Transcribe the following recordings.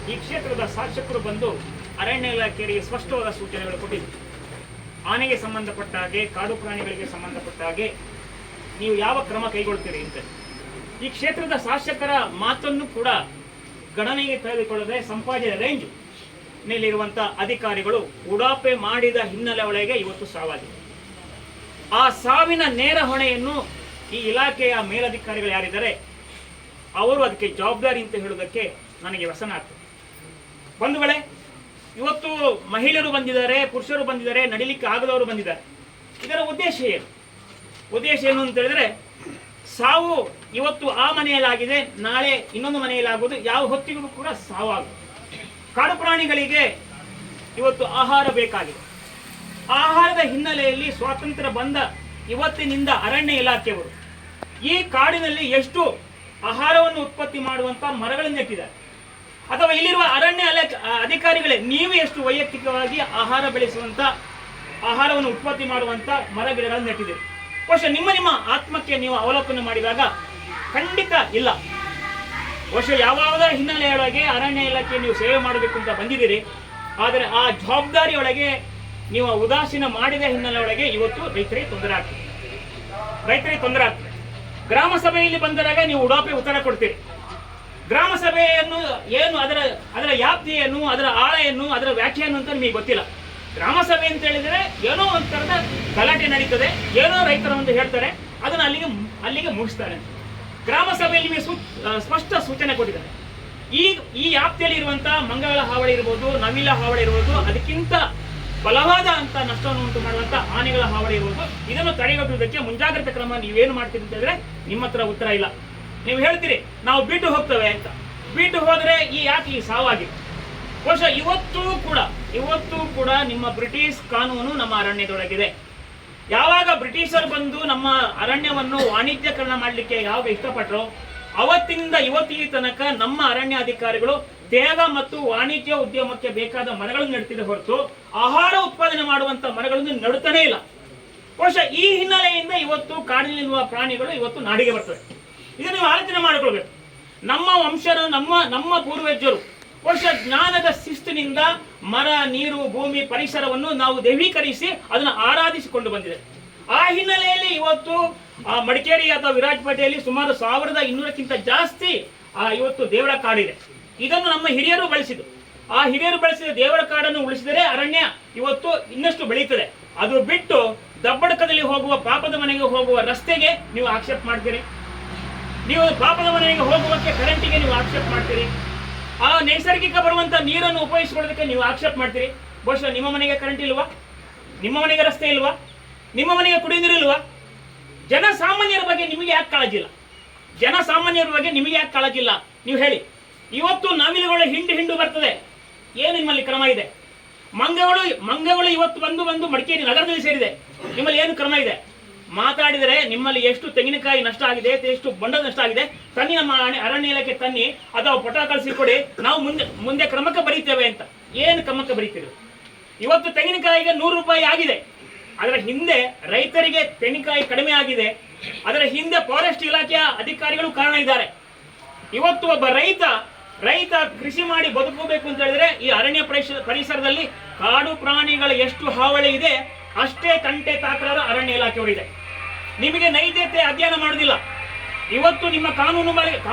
ಈ ಕ್ಷೇತ್ರದ ಶಾಸಕರು ಬಂದು ಅರಣ್ಯ ಇಲಾಖೆಯವರಿಗೆ ಸ್ಪಷ್ಟವಾದ ಸೂಚನೆಗಳು ಕೊಟ್ಟಿದ್ದರು. ಆನೆಗೆ ಸಂಬಂಧಪಟ್ಟ ಹಾಗೆ, ಕಾಡು ಪ್ರಾಣಿಗಳಿಗೆ ಸಂಬಂಧಪಟ್ಟ ಹಾಗೆ ನೀವು ಯಾವ ಕ್ರಮ ಕೈಗೊಳ್ತೀರಿ ಅಂತ. ಈ ಕ್ಷೇತ್ರದ ಶಾಸಕರ ಮಾತನ್ನು ಕೂಡ ಗಣನೆಗೆ ತೆಗೆದುಕೊಳ್ಳದೆ ಸಂಪಾಜನೆ ರೇಂಜ್ ಮೇಲಿರುವಂಥ ಅಧಿಕಾರಿಗಳು ಉಡಾಪೆ ಮಾಡಿದ ಹಿನ್ನೆಲೆ ಒಳಗೆ ಇವತ್ತು ಸಾವಾಗಿದೆ. ಆ ಸಾವಿನ ನೇರ ಹೊಣೆಯನ್ನು ಈ ಇಲಾಖೆಯ ಮೇಲಧಿಕಾರಿಗಳು ಯಾರಿದ್ದಾರೆ ಅವರು ಅದಕ್ಕೆ ಜವಾಬ್ದಾರಿ ಅಂತ ಹೇಳುವುದಕ್ಕೆ ನನಗೆ ವ್ಯಸನ ಆಗ್ತದೆ. ಬಂಧುಗಳೇ, ಇವತ್ತು ಮಹಿಳೆಯರು ಬಂದಿದ್ದಾರೆ, ಪುರುಷರು ಬಂದಿದ್ದಾರೆ, ನಡಿಲಿಕ್ಕೆ ಆಗದವರು ಬಂದಿದ್ದಾರೆ. ಇದರ ಉದ್ದೇಶ ಏನು? ಉದ್ದೇಶ ಏನು ಅಂತ ಹೇಳಿದ್ರೆ, ಸಾವು ಇವತ್ತು ಆ ಮನೆಯಲ್ಲಾಗಿದೆ, ನಾಳೆ ಇನ್ನೊಂದು ಮನೆಯಲ್ಲಾಗುವುದು, ಯಾವ ಹೊತ್ತಿಗೂ ಕೂಡ ಸಾವಾಗುವುದು. ಕಾಡು ಪ್ರಾಣಿಗಳಿಗೆ ಇವತ್ತು ಆಹಾರ ಬೇಕಾಗಿದೆ. ಆಹಾರದ ಹಿನ್ನೆಲೆಯಲ್ಲಿ ಸ್ವಾತಂತ್ರ್ಯ ಬಂದ ಇವತ್ತಿನಿಂದ ಅರಣ್ಯ ಇಲಾಖೆಯವರು ಈ ಕಾಡಿನಲ್ಲಿ ಎಷ್ಟು ಆಹಾರವನ್ನು ಉತ್ಪತ್ತಿ ಮಾಡುವಂತ ಮರಗಳನ್ನು ನೆಟ್ಟಿದ್ದಾರೆ, ಅಥವಾ ಇಲ್ಲಿರುವ ಅರಣ್ಯ ಅಧಿಕಾರಿಗಳೇ ನೀವು ಎಷ್ಟು ವೈಯಕ್ತಿಕವಾಗಿ ಆಹಾರ ಬೆಳೆಸುವಂತ, ಆಹಾರವನ್ನು ಉತ್ಪತ್ತಿ ಮಾಡುವಂತ ಮರ ಗಿಡಗಳನ್ನು ನೆಟ್ಟಿದ್ದೀರಿ. ಬಹುಶಃ ನಿಮ್ಮ ಆತ್ಮಕ್ಕೆ ನೀವು ಅವಲೋಕನ ಮಾಡಿದಾಗ ಖಂಡಿತ ಇಲ್ಲ. ಬಹುಶಃ ಯಾವ್ಯಾವುದರ ಹಿನ್ನೆಲೆಯೊಳಗೆ ಅರಣ್ಯ ಇಲಾಖೆ ನೀವು ಸೇವೆ ಮಾಡಬೇಕು ಅಂತ ಬಂದಿದ್ದೀರಿ, ಆದರೆ ಆ ಜವಾಬ್ದಾರಿಯೊಳಗೆ ನೀವು ಉದಾಸೀನ ಮಾಡಿದ ಹಿನ್ನೆಲೆಯೊಳಗೆ ಇವತ್ತು ರೈತರಿಗೆ ತೊಂದರೆ ಆಗ್ತದೆ. ಗ್ರಾಮ ಸಭೆಯಲ್ಲಿ ಬಂದಾಗ ನೀವು ಉಡಾಪೆ ಉತ್ತರ ಕೊಡ್ತೀರಿ. ಗ್ರಾಮ ಸಭೆಯನ್ನು ಏನು, ಅದರ ವ್ಯಾಪ್ತಿ ಏನು, ಅದರ ಆಳ ಏನು, ಅದರ ವ್ಯಾಖ್ಯೆ ಏನು ಅಂತ ನಿಮಗೆ ಗೊತ್ತಿಲ್ಲ. ಗ್ರಾಮ ಸಭೆ ಅಂತ ಹೇಳಿದರೆ ಏನೋ ಒಂದು ತರದ ಗಲಾಟೆ ನಡೀತದೆ, ಏನೋ ರೈತರ ಒಂದು ಹೇಳ್ತಾರೆ, ಅದನ್ನು ಅಲ್ಲಿಗೆ ಮುಗಿಸ್ತಾರೆ. ಗ್ರಾಮ ಸಭೆಯಲ್ಲಿ ನಿಮಗೆ ಸ್ಪಷ್ಟ ಸೂಚನೆ ಕೊಟ್ಟಿದ್ದಾರೆ. ಈ ವ್ಯಾಪ್ತಿಯಲ್ಲಿ ಇರುವಂತಹ ಮಂಗಗಳ ಹಾವಳಿ ಇರ್ಬೋದು, ನವಿಲ ಹಾವಳಿ ಇರ್ಬೋದು, ಅದಕ್ಕಿಂತ ಬಲವಾದ ಅಂತ ನಷ್ಟವನ್ನು ಉಂಟು ಮಾಡುವಂತ ಆನೆಗಳ ಹಾವಳಿ ಇರುವುದು, ಇದನ್ನು ತಡೆಗಟ್ಟುವುದಕ್ಕೆ ಮುಂಜಾಗ್ರತಾ ಕ್ರಮ ನೀವೇನು ಮಾಡ್ತೀರಿ ಅಂತ ಹೇಳಿದ್ರೆ ನಿಮ್ಮ ಹತ್ರ ಉತ್ತರ ಇಲ್ಲ. ನೀವು ಹೇಳ್ತೀರಿ ನಾವು ಬಿಟ್ಟು ಹೋಗ್ತೇವೆ ಅಂತ. ಬಿಟ್ಟು ಹೋದ್ರೆ ಯಾಕೆ ಈ ಸಾವಾಗಿದೆ? ಬಹುಶಃ ಇವತ್ತು ಕೂಡ ನಿಮ್ಮ ಬ್ರಿಟಿಷ್ ಕಾನೂನು ನಮ್ಮ ಅರಣ್ಯದೊಳಗಿದೆ. ಯಾವಾಗ ಬ್ರಿಟಿಷರು ಬಂದು ನಮ್ಮ ಅರಣ್ಯವನ್ನು ವಾಣಿಜ್ಯಕರಣ ಮಾಡಲಿಕ್ಕೆ ಯಾವಾಗ ಇಷ್ಟಪಟ್ಟರು, ಅವತ್ತಿನಿಂದ ಇವತ್ತಿನ ತನಕ ನಮ್ಮ ಅರಣ್ಯ ಅಧಿಕಾರಿಗಳು ತೇಗ ಮತ್ತು ವಾಣಿಜ್ಯ ಉದ್ಯಮಕ್ಕೆ ಬೇಕಾದ ಮರಗಳನ್ನು ನೆಡ್ತಿದೆ ಹೊರತು ಆಹಾರ ಉತ್ಪಾದನೆ ಮಾಡುವಂತ ಮರಗಳನ್ನು ನೆಡುತ್ತಾನೇ ಇಲ್ಲ. ಬಹುಶಃ ಈ ಹಿನ್ನೆಲೆಯಿಂದ ಇವತ್ತು ಕಾಡಿನಲ್ಲಿರುವ ಪ್ರಾಣಿಗಳು ಇವತ್ತು ನಾಡಿಗೆ ಬರ್ತವೆ. ಇದನ್ನು ನೀವು ಆಲೋಚನೆ ಮಾಡಿಕೊಳ್ಬೇಕು. ನಮ್ಮ ವಂಶರು, ನಮ್ಮ ಪೂರ್ವಜರು ಬಹುಶಃ ಜ್ಞಾನದ ಶಿಸ್ತಿನಿಂದ ಮರ, ನೀರು, ಭೂಮಿ, ಪರಿಸರವನ್ನು ನಾವು ದೈವೀಕರಿಸಿ ಅದನ್ನು ಆರಾಧಿಸಿಕೊಂಡು ಬಂದಿದೆ. ಆ ಹಿನ್ನೆಲೆಯಲ್ಲಿ ಇವತ್ತು ಮಡಿಕೇರಿ ಅಥವಾ ವಿರಾಜಪೇಟೆಯಲ್ಲಿ ಸುಮಾರು 1200ಕ್ಕಿಂತ ಜಾಸ್ತಿ ಇವತ್ತು ದೇವರ ಕಾಡಿದೆ. ಇದನ್ನು ನಮ್ಮ ಹಿರಿಯರು ಬಳಸಿದ್ರು. ಆ ಹಿರಿಯರು ಬಳಸಿದ ದೇವರ ಕಾಡನ್ನು ಉಳಿಸಿದರೆ ಅರಣ್ಯ ಇವತ್ತು ಇನ್ನಷ್ಟು ಬೆಳೀತದೆ. ಅದು ಬಿಟ್ಟು ದಬ್ಬಡಕದಲ್ಲಿ ಹೋಗುವ, ಪಾಪದ ಮನೆಗೆ ಹೋಗುವ ರಸ್ತೆಗೆ ನೀವು ಆಕ್ಷೇಪ ಮಾಡ್ತೀರಿ. ನೀವು ಪಾಪದ ಮನೆಗೆ ಹೋಗುವಕ್ಕೆ ಕರೆಂಟಿಗೆ ನೀವು ಆಕ್ಷೇಪ ಮಾಡ್ತೀರಿ. ಆ ನೈಸರ್ಗಿಕ ಬರುವಂತ ನೀರನ್ನು ಉಪಯೋಗಿಸಿಕೊಳ್ಳೋದಕ್ಕೆ ನೀವು ಆಕ್ಷೇಪ ಮಾಡ್ತೀರಿ. ಬಹುಶಃ ನಿಮ್ಮ ಮನೆಗೆ ಕರೆಂಟ್ ಇಲ್ವಾ? ನಿಮ್ಮ ಮನೆಗೆ ರಸ್ತೆ ಇಲ್ವಾ? ನಿಮ್ಮ ಮನೆಗೆ ಕುಡಿಯುವ ನೀರು ಇಲ್ವಾ? ಜನಸಾಮಾನ್ಯರ ಬಗ್ಗೆ ನಿಮಗೆ ಯಾಕೆ ಕಾಳಜಿ ಇಲ್ಲ? ನೀವು ಹೇಳಿ. ಇವತ್ತು ನವಿಲುಗಳು ಹಿಂಡು ಬರ್ತದೆ, ಏನು ನಿಮ್ಮಲ್ಲಿ ಕ್ರಮ ಇದೆ? ಮಂಗಗಳು ಇವತ್ತು ಬಂದು ಮಡಿಕೇರಿ ನಗರದಲ್ಲಿ ಸೇರಿದೆ, ನಿಮ್ಮಲ್ಲಿ ಏನು ಕ್ರಮ ಇದೆ? ಮಾತಾಡಿದರೆ ನಿಮ್ಮಲ್ಲಿ ಎಷ್ಟು ತೆಂಗಿನಕಾಯಿ ನಷ್ಟ ಆಗಿದೆ, ಎಷ್ಟು ಬೊಂಡದ ನಷ್ಟ ಆಗಿದೆ, ತನ್ನಿ ನಮ್ಮ ಅರಣ್ಯ ಇಲಾಖೆ ತನ್ನಿ, ಅಥವಾ ಪಟ ಕಳಿಸಿಕೊಡಿ, ನಾವು ಮುಂದೆ ಕ್ರಮಕ್ಕೆ ಬರೀತೇವೆ ಅಂತ. ಏನು ಕ್ರಮಕ್ಕೆ ಬರೀತೀರಿ? ಇವತ್ತು ತೆಂಗಿನಕಾಯಿಗೆ 100 ರೂಪಾಯಿ ಆಗಿದೆ. ಅದರ ಹಿಂದೆ ರೈತರಿಗೆ ತೆಂಗಿನಕಾಯಿ ಕಡಿಮೆ ಆಗಿದೆ. ಅದರ ಹಿಂದೆ ಫಾರೆಸ್ಟ್ ಇಲಾಖೆಯ ಅಧಿಕಾರಿಗಳು ಕಾರಣ ಇದ್ದಾರೆ. ಇವತ್ತು ಒಬ್ಬ ರೈತ ಕೃಷಿ ಮಾಡಿ ಬದುಕಬೇಕು ಅಂತ ಹೇಳಿದ್ರೆ ಈ ಅರಣ್ಯ ಪರಿಸರದಲ್ಲಿ ಕಾಡು ಪ್ರಾಣಿಗಳ ಎಷ್ಟು ಹಾವಳಿ ಇದೆ ಅಷ್ಟೇ ತಂಟೆ ತಾಕರಾದ ಅರಣ್ಯ ಇಲಾಖೆಯವರಿದೆ. ನಿಮಗೆ ನೈತಿಕತೆ ಅಧ್ಯಯನ ಮಾಡುವುದಿಲ್ಲ. ಇವತ್ತು ನಿಮ್ಮ ಕಾನೂನು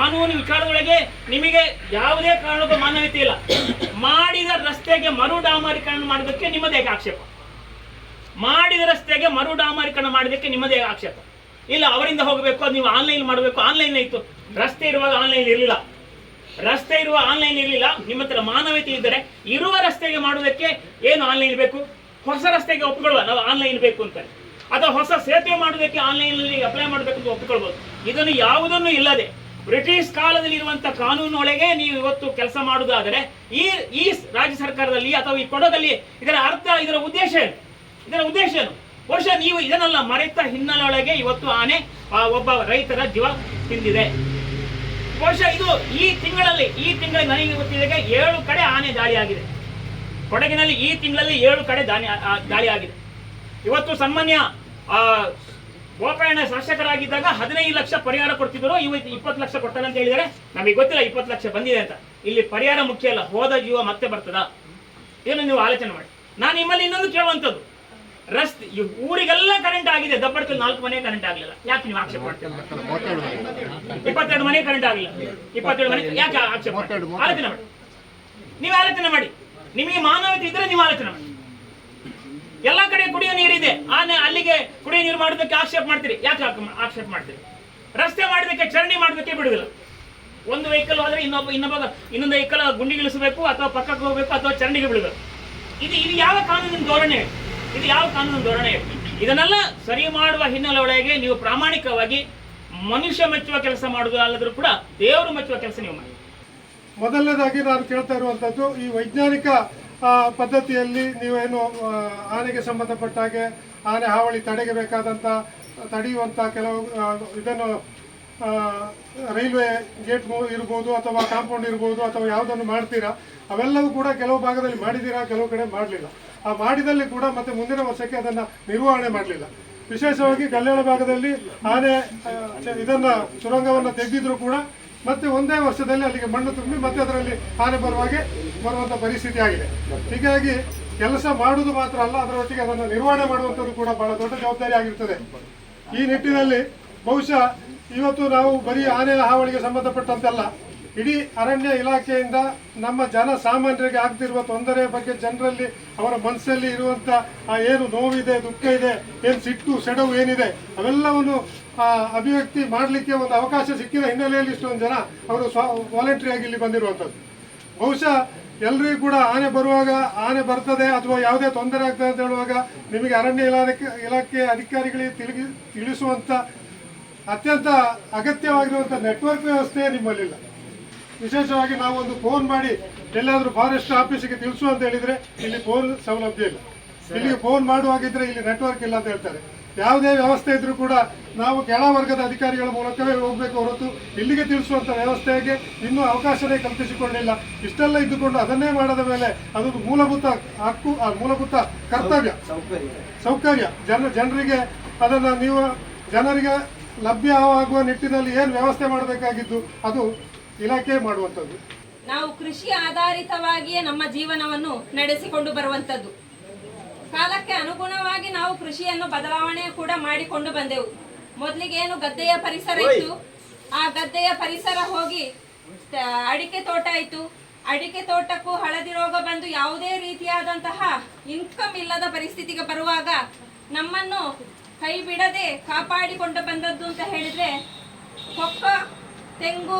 ವಿಚಾರದೊಳಗೆ ನಿಮಗೆ ಯಾವುದೇ ಕಾರಣಕ್ಕೂ ಮಾನವೀಯತೆ ಇಲ್ಲ. ಮಾಡಿದ ರಸ್ತೆಗೆ ಮರು ಡಾಮರೀಕರಣ ಮಾಡೋದಕ್ಕೆ ನಿಮ್ಮದೇ ಆಕ್ಷೇಪ. ಇಲ್ಲ, ಅವರಿಂದ ಹೋಗಬೇಕು, ಅದು ನೀವು ಆನ್ಲೈನ್ ಮಾಡಬೇಕು. ಆನ್ಲೈನ್ ಇತ್ತು, ರಸ್ತೆ ಇರುವಾಗ ಆನ್ಲೈನ್ ಇರಲಿಲ್ಲ. ನಿಮ್ಮ ಹತ್ರ ಮಾನವೀಯತೆ ಇದ್ದರೆ ಇರುವ ರಸ್ತೆಗೆ ಮಾಡುವುದಕ್ಕೆ ಏನು ಆನ್ಲೈನ್ ಬೇಕು? ಹೊಸ ರಸ್ತೆಗೆ ಒಪ್ಪಿಕೊಳ್ಳುವ ನಾವು ಆನ್ಲೈನ್ ಬೇಕು ಅಂತ, ಅಥವಾ ಹೊಸ ಸೇತುವೆ ಮಾಡುವುದಕ್ಕೆ ಆನ್ಲೈನ್ನಲ್ಲಿ ಅಪ್ಲೈ ಮಾಡಬೇಕು ಅಂತ ಒಪ್ಪಿಕೊಳ್ಬಹುದು. ಇದನ್ನು ಯಾವುದನ್ನು ಇಲ್ಲದೆ ಬ್ರಿಟಿಷ್ ಕಾಲದಲ್ಲಿ ಇರುವಂತಹ ಕಾನೂನೊಳಗೆ ನೀವು ಇವತ್ತು ಕೆಲಸ ಮಾಡುವುದಾದರೆ ಈ ರಾಜ್ಯ ಸರ್ಕಾರದಲ್ಲಿ ಅಥವಾ ಈ ಕೊಡಗಲ್ಲಿ ಇದರ ಅರ್ಥ, ಇದರ ಉದ್ದೇಶ ಏನು? ಬಹುಶಃ ನೀವು ಇದನ್ನೆಲ್ಲ ಮರೆತ ಹಿನ್ನೆಲೆಯೊಳಗೆ ಇವತ್ತು ಆನೆ ಒಬ್ಬ ರೈತರ ಜೀವ ತಿಂದಿದೆ. ಬಹುಶಃ ಇದು ಈ ತಿಂಗಳಲ್ಲಿ ನನಗೆ ಗೊತ್ತಿದ್ದಾಗ 7 ಕಡೆ ಆನೆ ದಾಳಿಯಾಗಿದೆ. ಕೊಡಗಿನಲ್ಲಿ ಈ ತಿಂಗಳಲ್ಲಿ 7 ಕಡೆ ದಾಳಿಯಾಗಿದೆ. ಇವತ್ತು ಸಾಮಾನ್ಯ ಗೋಪಾಯಣ ಶಾಸಕರಾಗಿದ್ದಾಗ 15 ಲಕ್ಷ ಪರಿಹಾರ ಕೊಡ್ತಿದ್ರು. ಇವತ್ತು 20 ಲಕ್ಷ ಕೊಡ್ತಾರೆ ಅಂತ ಹೇಳಿದರೆ ನಮಗೆ ಗೊತ್ತಿಲ್ಲ 20 ಲಕ್ಷ ಬಂದಿದೆ ಅಂತ. ಇಲ್ಲಿ ಪರಿಹಾರ ಮುಖ್ಯ ಅಲ್ಲ, ಹೋದ ಜೀವ ಮತ್ತೆ ಬರ್ತದ, ಇದನ್ನು ನೀವು ಆಲೋಚನೆ ಮಾಡಿ. ನಾನು ನಿಮ್ಮಲ್ಲಿ ಇನ್ನೊಂದು ಕೇಳುವಂಥದ್ದು, ರಸ್ತೆ ಊರಿಗೆಲ್ಲ ಕರೆಂಟ್ ಆಗಿದೆ, ದಬ್ಬಡಕಲ್ಲಿ 4 ಮನೆ ಕರೆಂಟ್ ಆಗಲಿಲ್ಲ, ಯಾಕೆ ನೀವು ಆಕ್ಷೇಪ ಮಾಡ್ತೀರಿ? 22 ಮನೆ ಕರೆಂಟ್ ಆಗಲಿಲ್ಲ, 27 ಮನೆ ಯಾಕೆ ಆಕ್ಷೇಪ ಮಾಡ್ತೀರಿ? ಆಲೋಚನೆ ಮಾಡಿ, ನೀವು ಆಲೋಚನೆ ಮಾಡಿ. ನಿಮಗೆ ಮಾನವತೆ ಇದ್ರೆ ನೀವು ಆಲೋಚನೆ ಮಾಡಿ. ಎಲ್ಲಾ ಕಡೆ ಕುಡಿಯೋ ನೀರಿದೆ, ಅಲ್ಲಿಗೆ ಕುಡಿಯೋ ನೀರು ಮಾಡೋದಕ್ಕೆ ಆಕ್ಷೇಪ ಮಾಡ್ತೀರಿ, ಯಾಕೆ ಆಕ್ಷೇಪ ಮಾಡ್ತೀರಿ? ರಸ್ತೆ ಮಾಡೋದಕ್ಕೆ, ಚರಂಡಿ ಮಾಡೋದಕ್ಕೆ ಬಿಡುದಿಲ್ಲ. ಒಂದು ವೆಹಿಕಲ್ ಹೋದ್ರೆ ಇನ್ನೊಂದು ವೆಹಿಕಲ್ ಗುಂಡಿಗಿಳಿಸಬೇಕು, ಅಥವಾ ಪಕ್ಕಕ್ಕೆ ಹೋಗ್ಬೇಕು, ಅಥವಾ ಚರಂಡಿಗೆ ಬಿಡಬೇಕು. ಇದು ಯಾವ ಕಾನೂನಿನ ಧೋರಣೆ? ಇದು ಯಾವ ಕಾನೂನಿನ ಧೋರಣೆ? ಇದನ್ನೆಲ್ಲ ಸರಿ ಮಾಡುವ ಹಿನ್ನೆಲೆ ಒಳಗೆ ನೀವು ಪ್ರಾಮಾಣಿಕವಾಗಿ ಮನುಷ್ಯ ಮೆಚ್ಚುವ ಕೆಲಸ ಮಾಡುವುದು ಅಲ್ಲದ್ರೂ ಕೂಡ ದೇವರು ಮೆಚ್ಚುವ ಕೆಲಸ ನೀವು ಮಾಡಿ. ಮೊದಲನೇದಾಗಿ ನಾನು ಕೇಳ್ತಾ ಇರುವಂಥದ್ದು, ಈ ವೈಜ್ಞಾನಿಕ ಪದ್ಧತಿಯಲ್ಲಿ ನೀವೇನು ಆನೆಗೆ ಸಂಬಂಧಪಟ್ಟ ಹಾಗೆ ಆನೆ ಹಾವಳಿ ತಡೆಯುವಂಥ ಕೆಲವು ಇದನ್ನು ರೈಲ್ವೆ ಗೇಟ್ ಇರ್ಬೋದು, ಅಥವಾ ಕಾಂಪೌಂಡ್ ಇರ್ಬೋದು, ಅಥವಾ ಯಾವುದನ್ನು ಮಾಡ್ತೀರಾ, ಅವೆಲ್ಲವೂ ಕೂಡ ಕೆಲವು ಭಾಗದಲ್ಲಿ ಮಾಡಿದ್ದೀರಾ, ಕೆಲವು ಕಡೆ ಮಾಡಲಿಲ್ಲ. ಆ ಮಾಡಿದಲ್ಲಿ ಕೂಡ ಮತ್ತೆ ಮುಂದಿನ ವರ್ಷಕ್ಕೆ ಅದನ್ನು ನಿರ್ವಹಣೆ ಮಾಡಲಿಲ್ಲ. ವಿಶೇಷವಾಗಿ ಕಲ್ಯಾಣ ಭಾಗದಲ್ಲಿ ಆನೆ ಇದನ್ನು ಸುರಂಗವನ್ನು ತೆಗೆದಿದ್ರು ಕೂಡ ಮತ್ತೆ ಒಂದೇ ವರ್ಷದಲ್ಲಿ ಅಲ್ಲಿಗೆ ಮಣ್ಣು ತುಂಬಿ ಮತ್ತೆ ಅದರಲ್ಲಿ ಆನೆ ಬರುವಂಥ ಪರಿಸ್ಥಿತಿ ಆಗಿದೆ. ಹೀಗಾಗಿ ಕೆಲಸ ಮಾಡುವುದು ಮಾತ್ರ ಅಲ್ಲ, ಅದರೊಟ್ಟಿಗೆ ಅದನ್ನು ನಿರ್ವಹಣೆ ಮಾಡುವಂಥದ್ದು ಕೂಡ ಬಹಳ ದೊಡ್ಡ ಜವಾಬ್ದಾರಿ ಆಗಿರ್ತದೆ. ಈ ನಿಟ್ಟಿನಲ್ಲಿ ಬಹುಶಃ ಇವತ್ತು ನಾವು ಬರೀ ಆನೆ ಹಾವಳಿಗೆ ಸಂಬಂಧಪಟ್ಟಂತೆಲ್ಲ, ಇಡೀ ಅರಣ್ಯ ಇಲಾಖೆಯಿಂದ ನಮ್ಮ ಜನ ಸಾಮಾನ್ಯರಿಗೆ ಆಗ್ತಿರುವ ತೊಂದರೆ ಬಗ್ಗೆ, ಜನರಲ್ಲಿ ಅವರ ಮನಸ್ಸಲ್ಲಿ ಇರುವಂಥ ಏನು ನೋವಿದೆ, ದುಃಖ ಇದೆ, ಏನು ಸಿಟ್ಟು ಸೆಡವು ಏನಿದೆ, ಅವೆಲ್ಲವನ್ನು ಅಭಿವ್ಯಕ್ತಿ ಮಾಡಲಿಕ್ಕೆ ಒಂದು ಅವಕಾಶ ಸಿಕ್ಕಿದ ಹಿನ್ನೆಲೆಯಲ್ಲಿ ಇಷ್ಟೊಂದು ಜನ ಅವರು ವಾಲಂಟ್ರಿಯಾಗಿ ಇಲ್ಲಿ ಬಂದಿರುವಂಥದ್ದು. ಬಹುಶಃ ಎಲ್ಲರಿಗೂ ಕೂಡ ಆನೆ ಬರುವಾಗ, ಆನೆ ಬರ್ತದೆ ಅಥವಾ ಯಾವುದೇ ತೊಂದರೆ ಆಗ್ತದೆ ಅಂತ ಹೇಳುವಾಗ ನಿಮಗೆ ಅರಣ್ಯ ಇಲಾಖೆ ಅಧಿಕಾರಿಗಳಿಗೆ ತಿಳಿಸುವಂಥ ಅತ್ಯಂತ ಅಗತ್ಯವಾಗಿರುವಂಥ ನೆಟ್ವರ್ಕ್ ವ್ಯವಸ್ಥೆ ನಿಮ್ಮಲ್ಲಿಲ್ಲ. ವಿಶೇಷವಾಗಿ ನಾವು ಒಂದು ಫೋನ್ ಮಾಡಿ ಎಲ್ಲಾದರೂ ಫಾರೆಸ್ಟ್ ಆಫೀಸಿಗೆ ತಿಳಿಸು ಅಂತ ಹೇಳಿದರೆ ಇಲ್ಲಿ ಫೋನ್ ಸೌಲಭ್ಯ ಇಲ್ಲ. ಇಲ್ಲಿಗೆ ಫೋನ್ ಮಾಡುವಾಗಿದ್ದರೆ ಇಲ್ಲಿ ನೆಟ್ವರ್ಕ್ ಇಲ್ಲ ಅಂತ ಹೇಳ್ತಾರೆ. ಯಾವುದೇ ವ್ಯವಸ್ಥೆ ಇದ್ರೂ ಕೂಡ ನಾವು ಕೆಳವರ್ಗದ ಅಧಿಕಾರಿಗಳ ಮೂಲಕವೇ ಹೋಗಬೇಕು ಹೊರತು ಇಲ್ಲಿಗೆ ತಿಳಿಸುವಂಥ ವ್ಯವಸ್ಥೆಗೆ ಇನ್ನೂ ಅವಕಾಶವೇ ಕಲ್ಪಿಸಿಕೊಂಡಿಲ್ಲ. ಇಷ್ಟೆಲ್ಲ ಇದ್ದುಕೊಂಡು ಅದನ್ನೇ ಮಾಡದ ಮೇಲೆ ಅದೊಂದು ಮೂಲಭೂತ ಹಕ್ಕು, ಮೂಲಭೂತ ಕರ್ತವ್ಯ, ಸೌಕರ್ಯ ಜನರಿಗೆ ಅದನ್ನು ನೀವು ಜನರಿಗೆ ಲಭ್ಯವಾಗುವ ನಿಟ್ಟಿನಲ್ಲಿ ಏನು ವ್ಯವಸ್ಥೆ ಮಾಡಬೇಕಾಗಿದ್ದು ಅದು ಇಲಾಖೆ ಮಾಡುವಂಥದ್ದು. ನಾವು ಕೃಷಿ ಆಧಾರಿತವಾಗಿಯೇ ನಮ್ಮ ಜೀವನವನ್ನು ನಡೆಸಿಕೊಂಡು ಬರುವಂಥದ್ದು. ಕಾಲಕ್ಕೆ ಅನುಗುಣವಾಗಿ ನಾವು ಕೃಷಿಯನ್ನು ಬದಲಾವಣೆ ಕೂಡ ಮಾಡಿಕೊಂಡು ಬಂದೆವು. ಮೊದಲಿಗೆ ಏನು ಗದ್ದೆಯ ಪರಿಸರ ಇತ್ತು, ಆ ಗದ್ದೆಯ ಪರಿಸರ ಹೋಗಿ ಅಡಿಕೆ ತೋಟ ಆಯಿತು. ಅಡಿಕೆ ತೋಟಕ್ಕೂ ಹಳದಿ ರೋಗ ಬಂದು ಯಾವುದೇ ರೀತಿಯಾದಂತಹ ಇನ್ಕಮ್ ಇಲ್ಲದ ಪರಿಸ್ಥಿತಿಗೆ ಬರುವಾಗ ನಮ್ಮನ್ನು ಕೈ ಬಿಡದೆ ಕಾಪಾಡಿಕೊಂಡು ಬಂದದ್ದು ಅಂತ ಹೇಳಿದ್ರೆ ಕೊಕ್ಕ, ತೆಂಗು,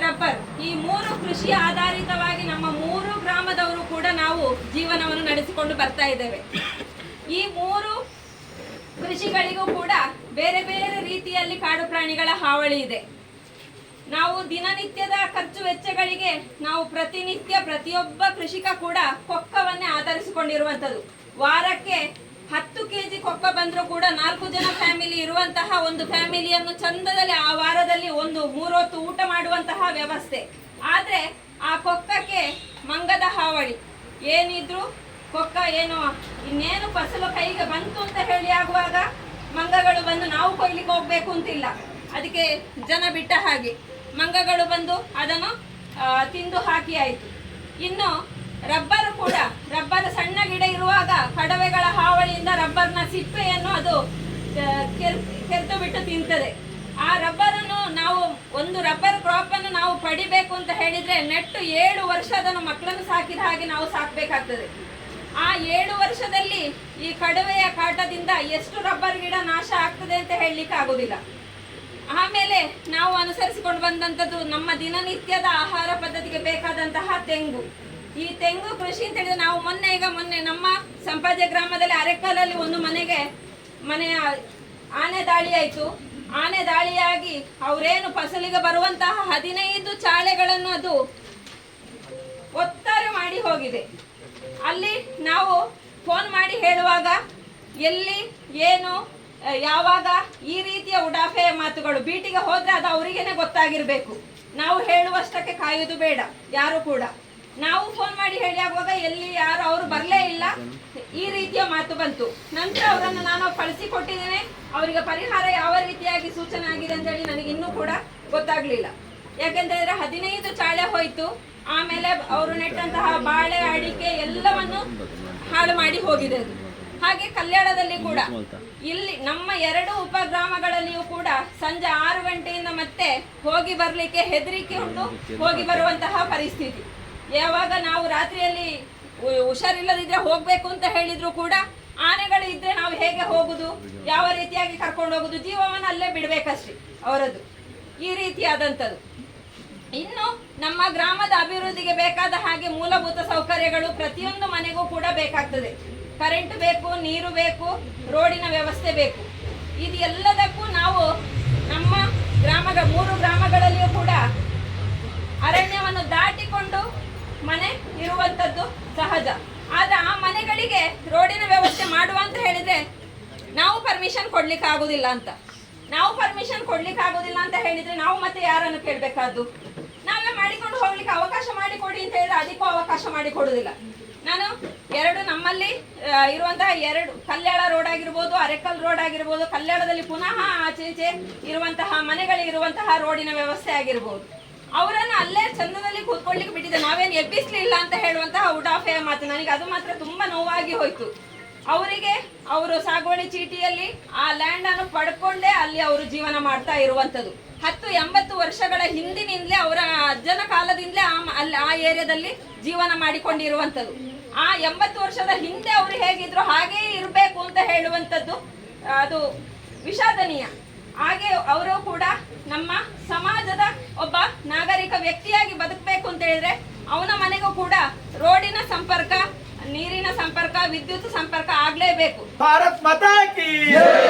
ರಬ್ಬರ್, ಈ 3 ಕೃಷಿ ಆಧಾರಿತವಾಗಿ ನಮ್ಮ 3 ಗ್ರಾಮದವರು ಕೂಡ ನಾವು ಜೀವನವನ್ನು ನಡೆಸಿಕೊಂಡು ಬರ್ತಾ ಇದ್ದೇವೆ. ಈ 3 ಕೃಷಿಗಳಿಗೂ ಕೂಡ ಬೇರೆ ಬೇರೆ ರೀತಿಯಲ್ಲಿ ಕಾಡು ಪ್ರಾಣಿಗಳ ಹಾವಳಿ ಇದೆ. ನಾವು ದಿನನಿತ್ಯದ ಖರ್ಚು ವೆಚ್ಚಗಳಿಗೆ ನಾವು ಪ್ರತಿಯೊಬ್ಬ ಕೃಷಿಕ ಕೂಡ ಕೊಕ್ಕವನ್ನೇ ಆಧರಿಸಿಕೊಂಡಿರುವಂಥದ್ದು. ವಾರಕ್ಕೆ 10 kg ಕೊಕ್ಕ ಬಂದರೂ ಕೂಡ 4 ಜನ ಫ್ಯಾಮಿಲಿ ಇರುವಂತಹ ಒಂದು ಫ್ಯಾಮಿಲಿಯನ್ನು ಚಂದದಲ್ಲಿ ಆ ವಾರದಲ್ಲಿ ಒಂದು 3 ಹೊತ್ತು ಊಟ ಮಾಡುವಂತಹ ವ್ಯವಸ್ಥೆ. ಆದರೆ ಆ ಕೊಕ್ಕಕ್ಕೆ ಮಂಗದ ಹಾವಳಿ ಏನಿದ್ರು ಕೊಕ್ಕ ಏನು ಇನ್ನೇನು ಫಸಲು ಕೈಗೆ ಬಂತು ಅಂತ ಹೇಳಿ ಆಗುವಾಗ ಮಂಗಗಳು ಬಂದು ನಾವು ಕೊಯ್ಲಿಕ್ಕೆ ಹೋಗ್ಬೇಕು ಅಂತಿಲ್ಲ, ಅದಕ್ಕೆ ಜನ ಬಿಟ್ಟ ಹಾಗೆ ಮಂಗಗಳು ಬಂದು ಅದನ್ನು ತಿಂದು ಹಾಕಿ ಆಯಿತು. ಇನ್ನು ರಬ್ಬರ್ ಕೂಡ, ರಬ್ಬರ್ ಸಣ್ಣ ಗಿಡ ಇರುವಾಗ ಕಡವೆಗಳ ಹಾವಳಿಯಿಂದ ರಬ್ಬರ್ನ ಸಿಪ್ಪೆಯನ್ನು ಅದು ಕೆರೆದು ಬಿಟ್ಟು ತಿಂತದೆ. ಆ ರಬ್ಬರನ್ನು ನಾವು ಒಂದು ರಬ್ಬರ್ ಕ್ರಾಪ್ ಅನ್ನು ನಾವು ಪಡಿಬೇಕು ಅಂತ ಹೇಳಿದ್ರೆ ನೆಟ್ಟು 7 ವರ್ಷ ಅದನ್ನು ಮಕ್ಕಳನ್ನು ಸಾಕಿದ ಹಾಗೆ ನಾವು ಸಾಕಬೇಕಾಗ್ತದೆ. ಆ 7 ವರ್ಷದಲ್ಲಿ ಈ ಕಡವೆಯ ಕಾಟದಿಂದ ಎಷ್ಟು ರಬ್ಬರ್ ಗಿಡ ನಾಶ ಆಗ್ತದೆ ಅಂತ ಹೇಳಲಿಕ್ಕೆ ಆಗೋದಿಲ್ಲ. ಆಮೇಲೆ ನಾವು ಅನುಸರಿಸಿಕೊಂಡು ಬಂದಂಥದ್ದು ನಮ್ಮ ದಿನನಿತ್ಯದ ಆಹಾರ ಪದ್ಧತಿಗೆ ಬೇಕಾದಂತಹ ತೆಂಗು. ಈ ತೆಂಗು ಕೃಷಿ ಅಂತ ಹೇಳಿದ್ರೆ ನಾವು ಮೊನ್ನೆ ನಮ್ಮ ಸಂಪಾಜೆ ಗ್ರಾಮದಲ್ಲಿ ಅರೆಕಲ್ಲಲ್ಲಿ ಒಂದು ಮನೆಯ ಆನೆ ದಾಳಿ ಆಯಿತು. ಆನೆ ದಾಳಿಯಾಗಿ ಅವರೇನು ಫಸಲಿಗೆ ಬರುವಂತಹ 15 ಚಾಳೆಗಳನ್ನು ಅದು ಒತ್ತಾರೆ ಮಾಡಿ ಹೋಗಿದೆ. ಅಲ್ಲಿ ನಾವು ಫೋನ್ ಮಾಡಿ ಹೇಳುವಾಗ ಎಲ್ಲಿ ಏನು ಯಾವಾಗ ಈ ರೀತಿಯ ಉಡಾಫೆಯ ಮಾತುಗಳು ಬೀಟಿಗೆ ಹೋದ್ರೆ ಅದು ಅವರಿಗೇನೆ ಗೊತ್ತಾಗಿರ್ಬೇಕು. ನಾವು ಹೇಳುವಷ್ಟಕ್ಕೆ ಕಾಯುವುದು ಬೇಡ ಯಾರು ಕೂಡ. ನಾವು ಫೋನ್ ಮಾಡಿ ಹೇಳಿ ಆಗುವಾಗ ಎಲ್ಲಿ ಯಾರು ಅವರು ಬರಲೇ ಇಲ್ಲ, ಈ ರೀತಿಯ ಮಾತು ಬಂತು. ನಂತರ ಅವರನ್ನು ನಾನು ಕಳಿಸಿಕೊಟ್ಟಿದ್ದೇನೆ. ಅವರಿಗೆ ಪರಿಹಾರ ಯಾವ ರೀತಿಯಾಗಿ ಸೂಚನೆ ಆಗಿದೆ ಅಂತೇಳಿ ನನಗೆ ಇನ್ನೂ ಕೂಡ ಗೊತ್ತಾಗ್ಲಿಲ್ಲ. ಯಾಕೆಂತ ಹೇಳಿದ್ರೆ 15 ಚಾಳೆ ಹೋಯ್ತು. ಆಮೇಲೆ ಅವರು ನೆಟ್ಟಂತಹ ಬಾಳೆ ಅಡಿಕೆ ಎಲ್ಲವನ್ನು ಹಾಳು ಮಾಡಿ ಹೋಗಿದೆ ಅದು. ಹಾಗೆ ಕಲ್ಯಾಣದಲ್ಲಿ ಕೂಡ ಇಲ್ಲಿ ನಮ್ಮ 2 ಉಪಗ್ರಾಮಗಳಲ್ಲಿಯೂ ಕೂಡ ಸಂಜೆ 6 ಗಂಟೆಯಿಂದ ಮತ್ತೆ ಹೋಗಿ ಬರಲಿಕ್ಕೆ ಹೆದರಿಕೆ ಉಂಟು, ಹೋಗಿ ಬರುವಂತಹ ಪರಿಸ್ಥಿತಿ. ಯಾವಾಗ ನಾವು ರಾತ್ರಿಯಲ್ಲಿ ಹುಷಾರಿಲ್ಲದಿದ್ರೆ ಹೋಗ್ಬೇಕು ಅಂತ ಹೇಳಿದ್ರು ಕೂಡ ಆನೆಗಳು ಇದ್ರೆ ನಾವು ಹೇಗೆ ಹೋಗುದು, ಯಾವ ರೀತಿಯಾಗಿ ಕರ್ಕೊಂಡು ಹೋಗುದು, ಜೀವವನ್ನು ಅಲ್ಲೇ ಬಿಡ್ಬೇಕಷ್ಟೇ ಅವರದ್ದು. ಈ ರೀತಿಯಾದಂಥದ್ದು. ಇನ್ನು ನಮ್ಮ ಗ್ರಾಮದ ಅಭಿವೃದ್ಧಿಗೆ ಬೇಕಾದ ಹಾಗೆ ಮೂಲಭೂತ ಸೌಕರ್ಯಗಳು ಪ್ರತಿಯೊಂದು ಮನೆಗೂ ಕೂಡ ಬೇಕಾಗ್ತದೆ. ಕರೆಂಟ್ ಬೇಕು, ನೀರು ಬೇಕು, ರೋಡಿನ ವ್ಯವಸ್ಥೆ ಬೇಕು. ಇದು ಎಲ್ಲದಕ್ಕೂ ನಾವು ನಮ್ಮ 3 ಗ್ರಾಮಗಳಲ್ಲಿಯೂ ಕೂಡ ಅರಣ್ಯವನ್ನು ದಾಟಿಕೊಂಡು ಮನೆ ಇರುವಂಥದ್ದು ಸಹಜ. ಆದ್ರೆ ಆ ಮನೆಗಳಿಗೆ ರೋಡಿನ ವ್ಯವಸ್ಥೆ ಮಾಡುವ ಅಂತ ಹೇಳಿದ್ರೆ ನಾವು ಪರ್ಮಿಷನ್ ಕೊಡ್ಲಿಕ್ಕೆ ಆಗುದಿಲ್ಲ ಅಂತ. ನಾವು ಪರ್ಮಿಷನ್ ಕೊಡ್ಲಿಕ್ಕೆ ಆಗುದಿಲ್ಲ ಅಂತ ಹೇಳಿದ್ರೆ ನಾವು ಮತ್ತೆ ಯಾರನ್ನು ಕೇಳಬೇಕಾದ್ದು? ನಾವೇ ಮಾಡಿಕೊಂಡು ಹೋಗ್ಲಿಕ್ಕೆ ಅವಕಾಶ ಮಾಡಿಕೊಡಿ ಅಂತ ಹೇಳಿದ್ರೆ ಅದಕ್ಕೂ ಅವಕಾಶ ಮಾಡಿಕೊಡುದಿಲ್ಲ. ನಾನು 2 ನಮ್ಮಲ್ಲಿ ಇರುವಂತಹ 2 ಕಲ್ಯಾಣ ರೋಡ್ ಆಗಿರ್ಬೋದು, ಅರೆಕಲ್ ರೋಡ್ ಆಗಿರ್ಬೋದು, ಕಲ್ಯಾಣದಲ್ಲಿ ಪುನಃ ಆಚೆ ಇರುವಂತಹ ಮನೆಗಳಿರುವಂತಹ ರೋಡಿನ ವ್ಯವಸ್ಥೆ ಆಗಿರ್ಬೋದು, ಅವರನ್ನು ಅಲ್ಲೇ ಚಂದದಲ್ಲಿ ಕೂತ್ಕೊಳ್ಳಿಕ್ಕೆ ಬಿಟ್ಟಿದೆ. ನಾವೇನು ಎಬ್ಬಿಸ್ಲಿಲ್ಲ ಅಂತ ಹೇಳುವಂತಹ ಉಡಾಫೆಯ ಮಾತು. ನನಗೆ ಅದು ಮಾತ್ರ ತುಂಬಾ ನೋವಾಗಿ ಹೋಯ್ತು. ಅವರಿಗೆ ಅವರು ಸಾಗುವಳಿ ಚೀಟಿಯಲ್ಲಿ ಆ ಲ್ಯಾಂಡ್ ಅನ್ನು ಪಡ್ಕೊಂಡೇ ಅಲ್ಲಿ ಅವರು ಜೀವನ ಮಾಡ್ತಾ ಇರುವಂತದ್ದು. 80 ವರ್ಷಗಳ ಹಿಂದಿನಿಂದಲೇ ಅವರ ಅಜ್ಜನ ಕಾಲದಿಂದಲೇ ಅಲ್ಲಿ ಆ ಏರಿಯಾದಲ್ಲಿ ಜೀವನ ಮಾಡಿಕೊಂಡಿರುವಂತದ್ದು. ಆ 80 ವರ್ಷದ ಹಿಂದೆ ಅವರು ಹೇಗಿದ್ರು ಹಾಗೇ ಇರಬೇಕು ಅಂತ ಹೇಳುವಂಥದ್ದು ಅದು ವಿಷಾದನೀಯ. ಹಾಗೆ ಅವರು ಕೂಡ ನಮ್ಮ ಸಮಾಜದ ಒಬ್ಬ ನಾಗರಿಕ ವ್ಯಕ್ತಿಯಾಗಿ ಬದುಕಬೇಕು ಅಂತ ಹೇಳಿದ್ರೆ ಅವನ ಮನೆಗೂ ಕೂಡ ರೋಡಿನ ಸಂಪರ್ಕ, ನೀರಿನ ಸಂಪರ್ಕ, ವಿದ್ಯುತ್ ಸಂಪರ್ಕ ಆಗ್ಲೇಬೇಕು. ಭಾರತ್ ಮಾತಾ ಕಿ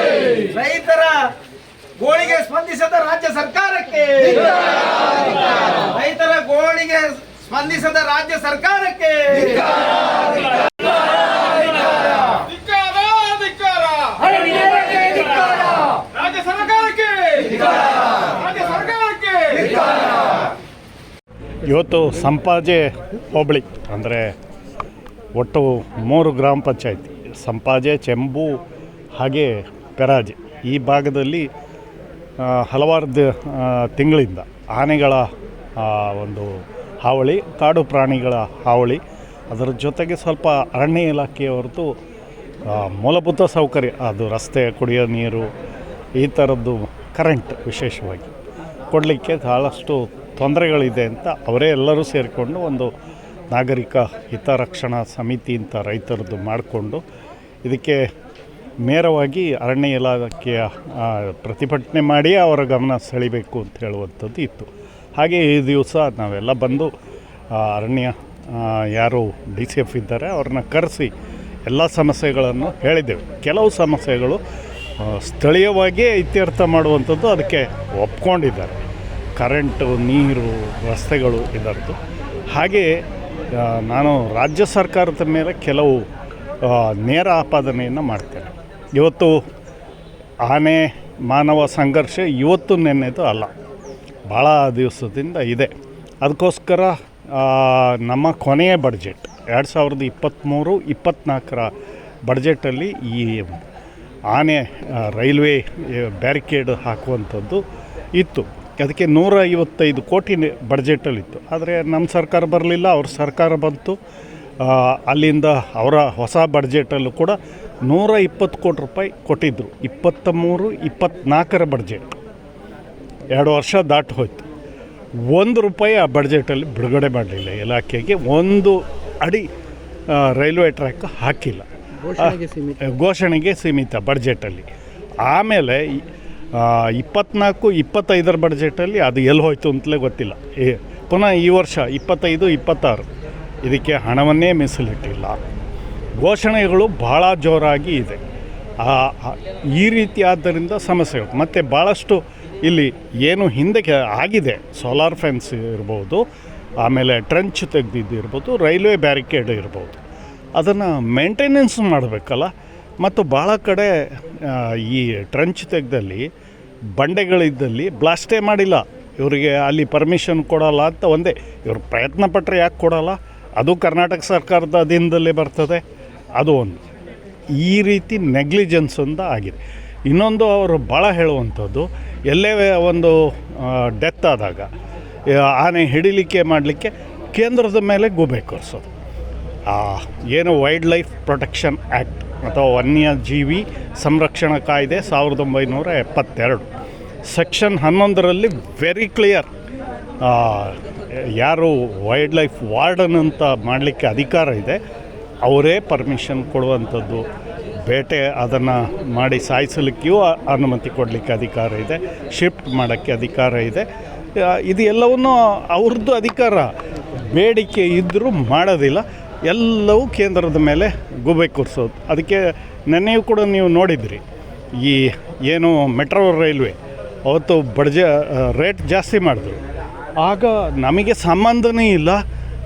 ರೈತರ ಗೋಳಿಗೆ ಸ್ಪಂದಿಸದ ರಾಜ್ಯ ಸರ್ಕಾರಕ್ಕೆ, ರೈತರ ಗೋಳಿಗೆ ಸ್ಪಂದಿಸದ ರಾಜ್ಯ ಸರ್ಕಾರಕ್ಕೆ ರಾಜ್ಯ ಸರ್ಕಾರಕ್ಕೆ, ರಾಜ್ಯ ಸರ್ಕಾರಕ್ಕೆ. ಇವತ್ತು ಸಂಪಾಜೆ ಹೋಬಳಿ ಅಂದರೆ ಒಟ್ಟು 3 ಗ್ರಾಮ ಪಂಚಾಯತಿ, ಸಂಪಾಜೆ, ಚೆಂಬು ಹಾಗೆ ಪೆರಾಜೆ, ಈ ಭಾಗದಲ್ಲಿ ಹಲವಾರು ತಿಂಗಳಿಂದ ಆನೆಗಳ ಒಂದು ಹಾವಳಿ, ಕಾಡು ಪ್ರಾಣಿಗಳ ಹಾವಳಿ, ಅದರ ಜೊತೆಗೆ ಸ್ವಲ್ಪ ಅರಣ್ಯ ಇಲಾಖೆಯವರದ್ದು ಮೂಲಭೂತ ಸೌಕರ್ಯ, ಅದು ರಸ್ತೆ, ಕುಡಿಯೋ ನೀರು, ಈ ಥರದ್ದು ಕರೆಂಟ್ ವಿಶೇಷವಾಗಿ ಕೊಡಲಿಕ್ಕೆ ಭಾಳಷ್ಟು ತೊಂದರೆಗಳಿದೆ ಅಂತ ಅವರೇ ಎಲ್ಲರೂ ಸೇರಿಕೊಂಡು ಒಂದು ನಾಗರಿಕ ಹಿತರಕ್ಷಣಾ ಸಮಿತಿ ಅಂತ ರೈತರದ್ದು ಮಾಡಿಕೊಂಡು ಇದಕ್ಕೆ ನೇರವಾಗಿ ಅರಣ್ಯ ಇಲಾಖೆಯ ಪ್ರತಿಭಟನೆ ಮಾಡಿ ಅವರ ಗಮನ ಸೆಳಿಬೇಕು ಅಂತ ಹೇಳುವಂಥದ್ದು ಇತ್ತು. ಹಾಗೆ ಈ ದಿವಸ ನಾವೆಲ್ಲ ಬಂದು ಅರಣ್ಯ ಯಾರು DCF ಇದ್ದಾರೆ ಅವ್ರನ್ನ ಕರೆಸಿ ಎಲ್ಲ ಸಮಸ್ಯೆಗಳನ್ನು ಹೇಳಿದ್ದೆವು. ಕೆಲವು ಸಮಸ್ಯೆಗಳು ಸ್ಥಳೀಯವಾಗಿಯೇ ಇತ್ಯರ್ಥ ಮಾಡುವಂಥದ್ದು ಅದಕ್ಕೆ ಒಪ್ಕೊಂಡಿದ್ದಾರೆ. ಕರೆಂಟು, ನೀರು, ರಸ್ತೆಗಳು ಇದರದ್ದು. ಹಾಗೆಯೇ ನಾನು ರಾಜ್ಯ ಸರ್ಕಾರದ ಮೇಲೆ ಕೆಲವು ನೇರ ಆಪಾದನೆಯನ್ನು ಮಾಡ್ತೇನೆ. ಇವತ್ತು ಆನೆ ಮಾನವ ಸಂಘರ್ಷ ಇವತ್ತು ನೆನ್ನೆದು ಅಲ್ಲ, ಭಾಳ ದಿವಸದಿಂದ ಇದೆ. ಅದಕ್ಕೋಸ್ಕರ ನಮ್ಮ ಕೊನೆಯ ಬಡ್ಜೆಟ್ 2023-24ರ ಬಡ್ಜೆಟಲ್ಲಿ ಈ ಆನೆ ರೈಲ್ವೆ ಬ್ಯಾರಿಕೇಡ್ ಹಾಕುವಂಥದ್ದು ಇತ್ತು. ಅದಕ್ಕೆ 155 ಕೋಟಿ ಬಡ್ಜೆಟಲ್ಲಿತ್ತು. ಆದರೆ ನಮ್ಮ ಸರ್ಕಾರ ಬರಲಿಲ್ಲ, ಅವ್ರ ಸರ್ಕಾರ ಬಂತು. ಅಲ್ಲಿಂದ ಅವರ ಹೊಸ ಬಡ್ಜೆಟಲ್ಲೂ ಕೂಡ 120 ಕೋಟಿ ರೂಪಾಯಿ ಕೊಟ್ಟಿದ್ದರು. 23-24ರ ಬಡ್ಜೆಟ್ 2 ವರ್ಷ ದಾಟಿ ಹೋಯ್ತು. 1 ರೂಪಾಯಿ ಆ ಬಡ್ಜೆಟಲ್ಲಿ ಬಿಡುಗಡೆ ಮಾಡಲಿಲ್ಲ. ಇಲಾಖೆಗೆ 1 ಅಡಿ ರೈಲ್ವೆ ಟ್ರ್ಯಾಕ್ ಹಾಕಿಲ್ಲ, ಘೋಷಣೆಗೆ ಸೀಮಿತ ಬಡ್ಜೆಟಲ್ಲಿ. ಆಮೇಲೆ 24-25ರ ಬಡ್ಜೆಟಲ್ಲಿ ಅದು ಎಲ್ಲಿ ಹೋಯ್ತು ಅಂತಲೇ ಗೊತ್ತಿಲ್ಲ. ಪುನಃ ಈ ವರ್ಷ 25-26 ಇದಕ್ಕೆ ಹಣವನ್ನೇ ಮೀಸಲಿಟ್ಟಿಲ್ಲ. ಘೋಷಣೆಗಳು ಭಾಳ ಜೋರಾಗಿ ಇದೆ. ಈ ರೀತಿ ಆದ್ದರಿಂದ ಸಮಸ್ಯೆಗಳು. ಮತ್ತು ಭಾಳಷ್ಟು ಇಲ್ಲಿ ಏನು ಹಿಂದೆ ಆಗಿದೆ, ಸೋಲಾರ್ ಫೆನ್ಸ್ ಇರ್ಬೋದು, ಆಮೇಲೆ ಟ್ರೆಂಚ್ ತೆಗೆದಿದ್ದಿರ್ಬೋದು, ರೈಲ್ವೆ ಬ್ಯಾರಿಕೇಡ್ ಇರ್ಬೋದು, ಅದನ್ನು ಮೇಂಟೆನೆನ್ಸ್ ಮಾಡಬೇಕಲ್ಲ. ಮತ್ತು ಭಾಳ ಕಡೆ ಈ ಟ್ರೆಂಚ್ ತೆಗೆದಲ್ಲಿ ಬಂಡೆಗಳಿದ್ದಲ್ಲಿ ಬ್ಲಾಸ್ಟೇ ಮಾಡಿಲ್ಲ. ಇವರಿಗೆ ಅಲ್ಲಿ ಪರ್ಮಿಷನ್ ಕೊಡೋಲ್ಲ ಅಂತ ಒಂದೇ. ಇವರು ಪ್ರಯತ್ನ ಪಟ್ಟರೆ ಯಾಕೆ ಕೊಡೋಲ್ಲ? ಅದು ಕರ್ನಾಟಕ ಸರ್ಕಾರದ ಅಧೀನದಲ್ಲೇ ಬರ್ತದೆ. ಅದು ಒಂದು ಈ ರೀತಿ ನೆಗ್ಲಿಜೆನ್ಸ್ ಅಂತ ಆಗಿದೆ. ಇನ್ನೊಂದು ಅವರು ಭಾಳ ಹೇಳುವಂಥದ್ದು, ಎಲ್ಲೇ ಒಂದು ಡೆತ್ ಆದಾಗ ಆನೆ ಹಿಡಿಲಿಕ್ಕೆ ಮಾಡಲಿಕ್ಕೆ ಕೇಂದ್ರದ ಮೇಲೆ ಗೂಬೆ ಕೂರಿಸೋದು. ಏನು ವೈಲ್ಡ್ ಲೈಫ್ ಪ್ರೊಟೆಕ್ಷನ್ ಆ್ಯಕ್ಟ್ ಅಥವಾ ವನ್ಯಜೀವಿ ಸಂರಕ್ಷಣಾ ಕಾಯ್ದೆ 1972 ಸೆಕ್ಷನ್ 11ರಲ್ಲಿ ವೆರಿ ಕ್ಲಿಯರ್, ಯಾರು ವೈಲ್ಡ್ ಲೈಫ್ ವಾರ್ಡನ್ ಅಂತ ಮಾಡಲಿಕ್ಕೆ ಅಧಿಕಾರ ಇದೆ ಅವರೇ ಪರ್ಮಿಷನ್ ಕೊಡುವಂಥದ್ದು. ಬೇಟೆ ಅದನ್ನು ಮಾಡಿ ಸಾಯಿಸಲಿಕ್ಕೆಯೂ ಅನುಮತಿ ಕೊಡಲಿಕ್ಕೆ ಅಧಿಕಾರ ಇದೆ, ಶಿಫ್ಟ್ ಮಾಡೋಕ್ಕೆ ಅಧಿಕಾರ ಇದೆ. ಇದು ಎಲ್ಲವನ್ನೂ ಅವ್ರದ್ದು ಅಧಿಕಾರ, ಬೇಡಿಕೆ ಇದ್ದರೂ ಮಾಡೋದಿಲ್ಲ. ಎಲ್ಲವೂ ಕೇಂದ್ರದ ಮೇಲೆ ಗೂಬೆ ಕೂರಿಸೋದು. ಅದಕ್ಕೆ ನೆನ್ನೆಯೂ ಕೂಡ ನೀವು ನೋಡಿದ್ರಿ, ಈ ಏನು ಮೆಟ್ರೋ ರೈಲ್ವೆ ಅವತ್ತು ರೇಟ್ ಜಾಸ್ತಿ ಮಾಡಿದ್ರು. ಆಗ ನಮಗೆ ಸಂಬಂಧನೇ ಇಲ್ಲ,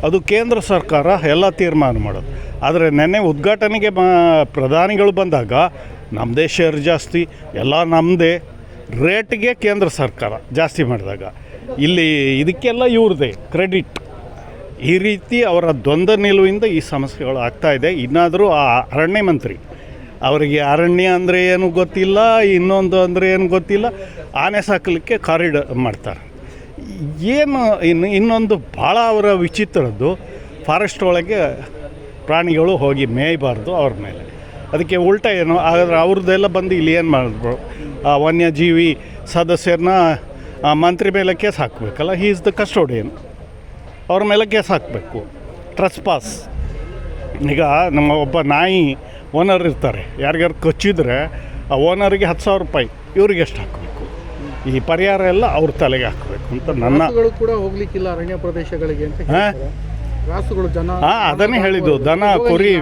ಅದು ಕೇಂದ್ರ ಸರ್ಕಾರ ಎಲ್ಲ ತೀರ್ಮಾನ ಮಾಡೋದು. ಆದರೆ ನೆನ್ನೆ ಉದ್ಘಾಟನೆಗೆ ಪ್ರಧಾನಿಗಳು ಬಂದಾಗ ನಮ್ಮದೇ ಶೇರ್ ಜಾಸ್ತಿ, ಎಲ್ಲ ನಮ್ಮದೇ, ರೇಟ್ಗೆ ಕೇಂದ್ರ ಸರ್ಕಾರ ಜಾಸ್ತಿ ಮಾಡಿದಾಗ ಇಲ್ಲಿ ಇದಕ್ಕೆಲ್ಲ ಇವ್ರದ್ದೇ ಕ್ರೆಡಿಟ್. ಈ ರೀತಿ ಅವರ ದ್ವಂದ್ವ ನಿಲುವಿಂದ ಈ ಸಮಸ್ಯೆಗಳು ಆಗ್ತಾಯಿದೆ. ಇನ್ನಾದರೂ ಆ ಅರಣ್ಯ ಮಂತ್ರಿ ಅವರಿಗೆ ಅರಣ್ಯ ಅಂದರೆ ಏನು ಗೊತ್ತಿಲ್ಲ, ಇನ್ನೊಂದು ಅಂದರೆ ಏನು ಗೊತ್ತಿಲ್ಲ, ಆನೆ ಸಾಕಲಿಕ್ಕೆ ಕಾರಿಡಾರ್ ಮಾಡ್ತಾರೆ. ಏನು ಇನ್ನೊಂದು ಭಾಳ ಅವರ ವಿಚಿತ್ರದ್ದು, ಫಾರೆಸ್ಟ್ ಒಳಗೆ ಪ್ರಾಣಿಗಳು ಹೋಗಿ ಮೇಯಬಾರ್ದು ಅವ್ರ ಮೇಲೆ. ಅದಕ್ಕೆ ಉಲ್ಟಾ ಏನು ಆದರೆ ಅವ್ರದ್ದೆಲ್ಲ ಬಂದು ಇಲ್ಲಿ ಏನು ಮಾಡಿದ್ರು, ಆ ವನ್ಯಜೀವಿ ಸದಸ್ಯರನ್ನ ಮಂತ್ರಿ ಮೇಲೆ ಕೇಸ್ ಹಾಕಬೇಕಲ್ಲ, ಹೀ ಈಸ್ ದ ಕಸ್ಟೋಡಿಯನ್, ಅವ್ರ ಮೇಲೆ ಕೇಸ್ ಹಾಕಬೇಕು. ಟ್ರೆಸ್ಪಾಸ್. ಈಗ ನಮ್ಮ ಒಬ್ಬ ನಾಯಿ ಓನರ್ ಇರ್ತಾರೆ, ಯಾರಿಗಾರು ಕಚ್ಚಿದ್ರೆ ಆ ಓನರಿಗೆ 10,000 ರೂಪಾಯಿ, ಇವ್ರಿಗೆ ಎಷ್ಟು ಹಾಕಬೇಕು? ಈ ಪರಿಹಾರ ಎಲ್ಲ ಅವ್ರ ತಲೆಗೆ ಹಾಕಬೇಕು ಅಂತ ನನ್ನ ಕೂಡ ಹೋಗ್ಲಿಕ್ಕಿಲ್ಲ ಅರಣ್ಯ ಪ್ರದೇಶಗಳಿಗೆ ಅಂತ ರಾಸುಗಳು ಜನ ಅದನ್ನೇ ಹೇಳಿದ್ದು, ದನ ಕುರಿ.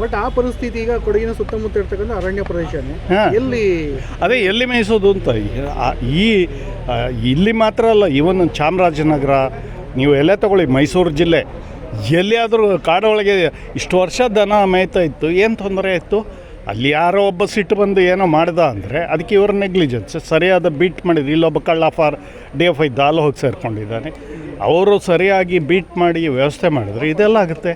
ಬಟ್ ಆ ಪರಿಸ್ಥಿತಿ ಈಗ ಕೊಡಗಿನ ಸುತ್ತಮುತ್ತ ಇರ್ತಕ್ಕಂಥ ಅರಣ್ಯ ಪ್ರದೇಶನೇ ಎಲ್ಲಿ ಅದೇ ಎಲ್ಲಿ ಮೇಯಿಸೋದು ಅಂತ. ಇಲ್ಲಿ ಮಾತ್ರ ಅಲ್ಲ, ಇವನ್ ಚಾಮರಾಜನಗರ, ನೀವು ಎಲ್ಲೇ ತಗೊಳ್ಳಿ, ಮೈಸೂರು ಜಿಲ್ಲೆ ಎಲ್ಲಿಯಾದರೂ ಕಾಡೊಳಗೆ ಇಷ್ಟು ವರ್ಷ ದನ ಮೇಯ್ತಾ ಇತ್ತು, ಏನು ತೊಂದರೆ ಇತ್ತು? ಅಲ್ಲಿ ಯಾರೋ ಒಬ್ಬ ಸಿಟ್ಟು ಬಂದು ಏನೋ ಮಾಡ್ದ ಅಂದರೆ ಅದಕ್ಕೆ ಇವರ ನೆಗ್ಲಿಜೆನ್ಸ್, ಸರಿಯಾದ ಬೀಟ್ ಮಾಡಿದ್ರು. ಇಲ್ಲೊಬ್ಬ ಕಳ್ಳ DFI ದಾಲ್ ಹೋಗಿ ಸೇರ್ಕೊಂಡಿದ್ದಾನೆ, ಅವರು ಸರಿಯಾಗಿ ಬೀಟ್ ಮಾಡಿ ವ್ಯವಸ್ಥೆ ಮಾಡಿದ್ರೆ ಇದೆಲ್ಲ ಆಗುತ್ತೆ.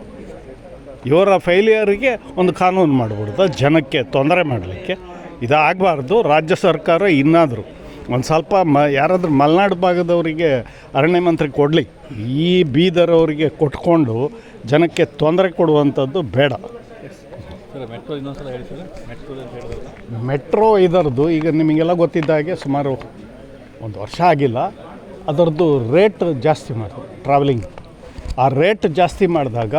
ಇವರ ಫೇಲಿಯರಿಗೆ ಒಂದು ಕಾನೂನು ಮಾಡಿಬಿಡ್ದು, ಜನಕ್ಕೆ ತೊಂದರೆ ಮಾಡಲಿಕ್ಕೆ. ಇದಾಗಬಾರ್ದು. ರಾಜ್ಯ ಸರ್ಕಾರ ಇನ್ನಾದರೂ ಒಂದು ಸ್ವಲ್ಪ ಯಾರಾದರೂ ಮಲೆನಾಡು ಭಾಗದವರಿಗೆ ಅರಣ್ಯ ಮಂತ್ರಿ ಕೊಡಲಿ, ಈ ಬೀದರ್ ಅವರಿಗೆ ಕೊಟ್ಕೊಂಡು ಜನಕ್ಕೆ ತೊಂದರೆ ಕೊಡುವಂಥದ್ದು ಬೇಡ. ಮೆಟ್ರೋ ಇದರದ್ದು ಈಗ ನಿಮಗೆಲ್ಲ ಗೊತ್ತಿದ್ದ ಹಾಗೆ ಸುಮಾರು 1 ವರ್ಷ ಆಗಿಲ್ಲ, ಅದರದ್ದು ರೇಟ್ ಜಾಸ್ತಿ ಮಾಡಿದ್ರು ಟ್ರಾವೆಲಿಂಗ್. ಆ ರೇಟ್ ಜಾಸ್ತಿ ಮಾಡಿದಾಗ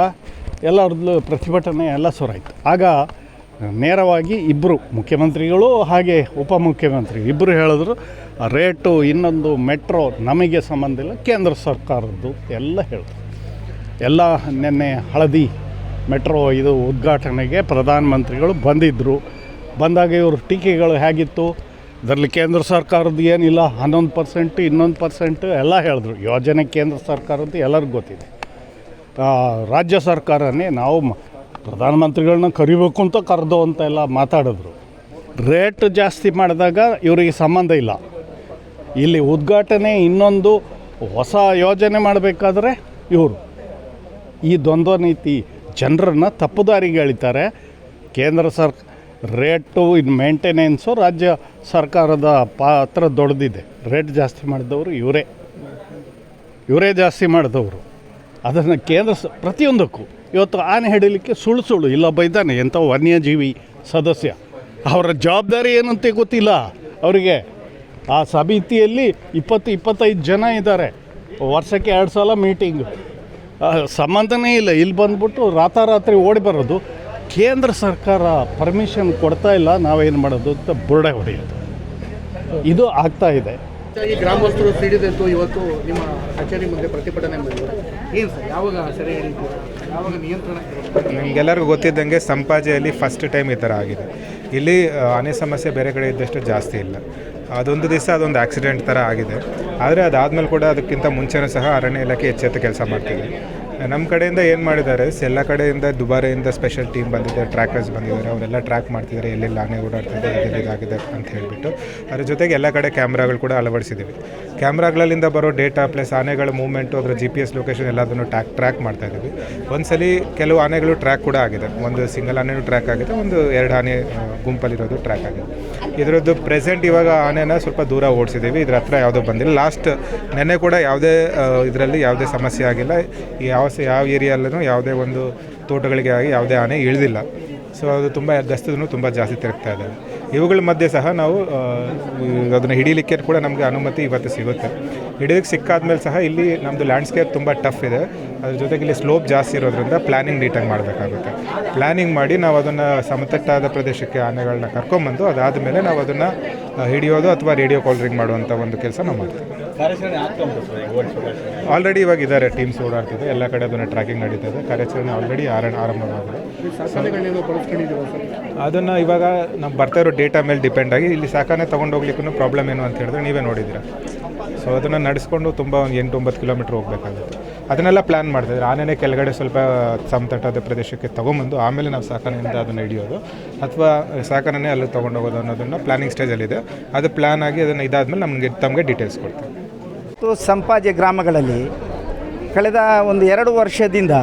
ಎಲ್ಲರದ್ದು ಪ್ರತಿಭಟನೆ ಎಲ್ಲ ಶುರುವಾಯಿತು. ಆಗ ನೇರವಾಗಿ ಇಬ್ಬರು ಮುಖ್ಯಮಂತ್ರಿಗಳು ಹಾಗೆ ಉಪಮುಖ್ಯಮಂತ್ರಿ ಇಬ್ಬರು ಹೇಳಿದ್ರು, ಆ ರೇಟು ಇನ್ನೊಂದು ಮೆಟ್ರೋ ನಮಗೆ ಸಂಬಂಧ ಇಲ್ಲ, ಕೇಂದ್ರ ಸರ್ಕಾರದ್ದು ಎಲ್ಲ ಹೇಳಿದ್ರು. ಎಲ್ಲ ನಿನ್ನೆ ಹಳದಿ ಮೆಟ್ರೋ ಇದು ಉದ್ಘಾಟನೆಗೆ ಪ್ರಧಾನಮಂತ್ರಿಗಳು ಬಂದಿದ್ದರು. ಬಂದಾಗ ಇವರು ಟೀಕೆಗಳು ಹೇಗಿತ್ತು, ಇದರಲ್ಲಿ ಕೇಂದ್ರ ಸರ್ಕಾರದ್ದು ಏನಿಲ್ಲ, 11% ಇನ್ನೊಂದು ಪರ್ಸೆಂಟ್ ಎಲ್ಲ ಹೇಳಿದ್ರು. ಯೋಜನೆ ಕೇಂದ್ರ ಸರ್ಕಾರದ್ದು ಎಲ್ಲರಿಗೂ ಗೊತ್ತಿದೆ. ರಾಜ್ಯ ಸರ್ಕಾರನೇ ನಾವು ಪ್ರಧಾನಮಂತ್ರಿಗಳನ್ನ ಕರಿಬೇಕು ಅಂತ ಕರೆದು ಅಂತ ಎಲ್ಲ ಮಾತಾಡಿದ್ರು. ರೇಟ್ ಜಾಸ್ತಿ ಮಾಡಿದಾಗ ಇವರಿಗೆ ಸಂಬಂಧ ಇಲ್ಲ. ಇಲ್ಲಿ ಉದ್ಘಾಟನೆ ಇನ್ನೊಂದು ಹೊಸ ಯೋಜನೆ ಮಾಡಬೇಕಾದ್ರೆ ಇವರು ಈ ದ್ವಂದ್ವ ನೀತಿ ಜನರನ್ನು ತಪ್ಪುದಾರಿಗೆ ಎಳಿತಾರೆ. ಕೇಂದ್ರ ರೇಟು ಇದು ಮೇಂಟೆನೆನ್ಸು ರಾಜ್ಯ ಸರ್ಕಾರದ ಪಾತ್ರ ದೊಡ್ಡದಿದೆ. ರೇಟ್ ಜಾಸ್ತಿ ಮಾಡಿದವರು ಇವರೇ ಜಾಸ್ತಿ ಮಾಡಿದವರು. ಅದನ್ನು ಕೇಂದ್ರ ಪ್ರತಿಯೊಂದಕ್ಕೂ ಇವತ್ತು ಆನೆ ಹಿಡೀಲಿಕ್ಕೆ ಸುಳ್ಳು ಇಲ್ಲೊಬ್ಬ ಇದ್ದಾನೆ, ಎಂಥ ವನ್ಯಜೀವಿ ಸದಸ್ಯ, ಅವರ ಜವಾಬ್ದಾರಿ ಏನಂತ ಗೊತ್ತಿಲ್ಲ ಅವರಿಗೆ. ಆ ಸಮಿತಿಯಲ್ಲಿ 20-25 ಜನ ಇದ್ದಾರೆ, ವರ್ಷಕ್ಕೆ 2 ಸಲ ಮೀಟಿಂಗು, ಸಂಬಂಧನೇ ಇಲ್ಲ. ಇಲ್ಲಿ ಬಂದ್ಬಿಟ್ಟು ರಾತ್ರಿ ಓಡಿ ಬರೋದು. ಕೇಂದ್ರ ಸರ್ಕಾರ ಪರ್ಮಿಷನ್ ಕೊಡ್ತಾ ಇಲ್ಲ, ನಾವೇನು ಮಾಡೋದು ಅಂತ ಬುರುಡೆ ಹೊಡೆಯೋದು, ಇದು ಆಗ್ತಾ ಇದೆ. ಈ ಗ್ರಾಮಸ್ಥರು ಸಿಡಿದೆದ್ದು ಇವತ್ತು ನಿಮ್ಮ ಕಚೇರಿ ಮುಂದೆ ಪ್ರತಿಭಟನೆ ಮಾಡಿದ್ದಾರೆ. ಏನು ಸರ್, ಯಾವಾಗ ಸೆರೆ ಹಿಡಿತೀರಾ, ಯಾವಾಗ ನಿಯಂತ್ರಣ? ನಿಮಗೆಲ್ಲರಿಗೂ ಗೊತ್ತಿದ್ದಂಗೆ ಸಂಪಾಜೆಯಲ್ಲಿ ಫಸ್ಟ್ ಟೈಮ್ ಈ ಥರ ಆಗಿದೆ. ಇಲ್ಲಿ ಆನೆ ಸಮಸ್ಯೆ ಬೇರೆ ಕಡೆ ಇದ್ದಷ್ಟು ಜಾಸ್ತಿ ಇಲ್ಲ. ಅದೊಂದು ದಿವಸ ಅದೊಂದು ಆಕ್ಸಿಡೆಂಟ್ ಥರ ಆಗಿದೆ. ಆದರೆ ಅದಾದಮೇಲೆ ಕೂಡ ಅದಕ್ಕಿಂತ ಮುಂಚೆನೂ ಸಹ ಅರಣ್ಯ ಇಲಾಖೆ ಎಚ್ಚೆತ್ತು ಕೆಲಸ ಮಾಡ್ತಿದೆ. ನಮ್ಮ ಕಡೆಯಿಂದ ಏನು ಮಾಡಿದ್ದಾರೆ, ಎಲ್ಲ ಕಡೆಯಿಂದ ದುಬಾರಿಯಿಂದ ಸ್ಪೆಷಲ್ ಟೀಮ್ ಬಂದಿದೆ, ಟ್ರ್ಯಾಕರ್ಸ್ ಬಂದಿದ್ದಾರೆ, ಅವರೆಲ್ಲ ಟ್ರ್ಯಾಕ್ ಮಾಡ್ತಿದ್ದಾರೆ ಎಲ್ಲೆಲ್ಲಿ ಆನೆ ಓಡಾಡ್ತಿದೆ, ಎಲ್ಲೆಲ್ಲಿ ಇದಾಗಿದೆ ಅಂತ ಹೇಳಿಬಿಟ್ಟು. ಅದ್ರ ಜೊತೆಗೆ ಎಲ್ಲ ಕಡೆ ಕ್ಯಾಮ್ರಾಗಳು ಕೂಡ ಅಳವಡಿಸಿದ್ದೀವಿ. ಕ್ಯಾಮ್ರಾಗಳಿಂದ ಬರೋ ಡೇಟಾ ಪ್ಲಸ್ ಆನೆಗಳ ಮೂವ್ಮೆಂಟು, ಅದರ GPS ಲೊಕೇಶನ್ ಎಲ್ಲದನ್ನು ಟ್ರ್ಯಾಕ್ ಮಾಡ್ತಾ ಇದ್ದೀವಿ. ಒಂದ್ಸಲಿ ಕೆಲವು ಆನೆಗಳು ಟ್ರ್ಯಾಕ್ ಕೂಡ ಆಗಿದೆ, ಒಂದು ಸಿಂಗಲ್ ಆನೆನೂ ಟ್ರ್ಯಾಕ್ ಆಗಿದೆ, ಒಂದು 2 ಆನೆ ಗುಂಪಲ್ಲಿರೋದು ಟ್ರ್ಯಾಕ್ ಆಗಿದೆ. ಇದರದ್ದು ಪ್ರೆಸೆಂಟ್ ಇವಾಗ ಆನೆನ ಸ್ವಲ್ಪ ದೂರ ಓಡಿಸಿದ್ದೀವಿ, ಇದ್ರ ಹತ್ರ ಯಾವುದೋ ಬಂದಿಲ್ಲ. ಲಾಸ್ಟ್ ನೆನ್ನೆ ಕೂಡ ಯಾವುದೇ ಇದರಲ್ಲಿ ಯಾವುದೇ ಸಮಸ್ಯೆ ಆಗಿಲ್ಲ. ಯಾವ ಏರಿಯಲ್ಲೂ ಯಾವುದೇ ಒಂದು ತೋಟಗಳಿಗೆ ಆಗಿ ಯಾವುದೇ ಆನೆ ಇಳಿದಿಲ್ಲ. ಸೊ ಅದು ತುಂಬ ಗಸ್ತದೂ ತುಂಬ ಜಾಸ್ತಿ ತಿರುಗ್ತಾ ಇದ್ದಾವೆ. ಇವುಗಳ ಮಧ್ಯೆ ಸಹ ನಾವು ಅದನ್ನು ಹಿಡೀಲಿಕ್ಕೆ ಕೂಡ ನಮಗೆ ಅನುಮತಿ ಇವತ್ತು ಸಿಗುತ್ತೆ. ಹಿಡಿಯೋಕ್ಕೆ ಸಿಕ್ಕಾದ್ಮೇಲೆ ಸಹ ಇಲ್ಲಿ ನಮ್ಮದು ಲ್ಯಾಂಡ್ಸ್ಕೇಪ್ ತುಂಬ ಟಫ್ ಇದೆ. ಅದ್ರ ಜೊತೆಗೆ ಇಲ್ಲಿ ಸ್ಲೋಪ್ ಜಾಸ್ತಿ ಇರೋದ್ರಿಂದ ಪ್ಲ್ಯಾನಿಂಗ್ ನೀಟಾಗಿ ಮಾಡಬೇಕಾಗುತ್ತೆ. ಪ್ಲ್ಯಾನಿಂಗ್ ಮಾಡಿ ನಾವು ಅದನ್ನು ಸಮತಟ್ಟಾದ ಪ್ರದೇಶಕ್ಕೆ ಆನೆಗಳನ್ನ ಕರ್ಕೊಂಬಂದು ಅದಾದಮೇಲೆ ನಾವು ಅದನ್ನು ಹಿಡಿಯೋದು ಅಥವಾ ರೇಡಿಯೋ ಕಾಲರಿಂಗ್ ಮಾಡುವಂಥ ಒಂದು ಕೆಲಸ ನಾವು ಮಾಡ್ತೀವಿ. ಆಲ್ರೆಡಿ ಇವಾಗ ಇದ್ದಾರೆ, ಟೀಮ್ಸ್ ಓಡಾಡ್ತಿದೆ, ಎಲ್ಲ ಕಡೆ ಅದನ್ನು ಟ್ರ್ಯಾಕಿಂಗ್ ನಡೀತಾ ಇದೆ. ಕಾರ್ಯಾಚರಣೆ ಆಲ್ರೆಡಿ ಆರಂಭವಾಗಿದೆ. ಅದನ್ನು ಇವಾಗ ನಾವು ಬರ್ತಾ ಇರೋ ಡೇಟಾ ಮೇಲೆ ಡಿಪೆಂಡ್ ಆಗಿ ಇಲ್ಲಿ ಸಾಕಾನೆ ತೊಗೊಂಡು ಹೋಗ್ಲಿಕ್ಕೂ ಪ್ರಾಬ್ಲಮ್ ಏನು ಅಂತ ಹೇಳಿದ್ರೆ ನೀವೇ ನೋಡಿದ್ದೀರಾ. ಸೊ ಅದನ್ನು ನಡೆಸ್ಕೊಂಡು ತುಂಬ ಒಂದು 8-9 ಕಿಲೋಮೀಟ್ರ್ ಹೋಗಬೇಕಾಗುತ್ತೆ. ಅದನ್ನೆಲ್ಲ ಪ್ಲ್ಯಾನ್ ಮಾಡ್ತಾಯಿದ್ರೆ ಆನೆನೇ ಕೆಳಗಡೆ ಸ್ವಲ್ಪ ಸಮತಟ್ಟಾದ ಪ್ರದೇಶಕ್ಕೆ ತೊಗೊಂಬಂದು ಆಮೇಲೆ ನಾವು ಸಾಕಾನೆಯಿಂದ ಅದನ್ನು ಹಿಡಿಯೋದು ಅಥವಾ ಸಾಕಾನೆ ಅಲ್ಲಿ ತೊಗೊಂಡೋಗೋದು ಅನ್ನೋದನ್ನು ಪ್ಲ್ಯಾನಿಂಗ್ ಸ್ಟೇಜಲ್ಲಿದೆ. ಅದು ಪ್ಲ್ಯಾನ್ ಆಗಿ ಅದನ್ನು ಇದಾದಮೇಲೆ ತಮಗೆ ಡೀಟೇಲ್ಸ್ ಕೊಡ್ತೀವಿ. ಸಂಪಾಜೆ ಗ್ರಾಮಗಳಲ್ಲಿ ಕಳೆದ ಒಂದು 2 ವರ್ಷದಿಂದ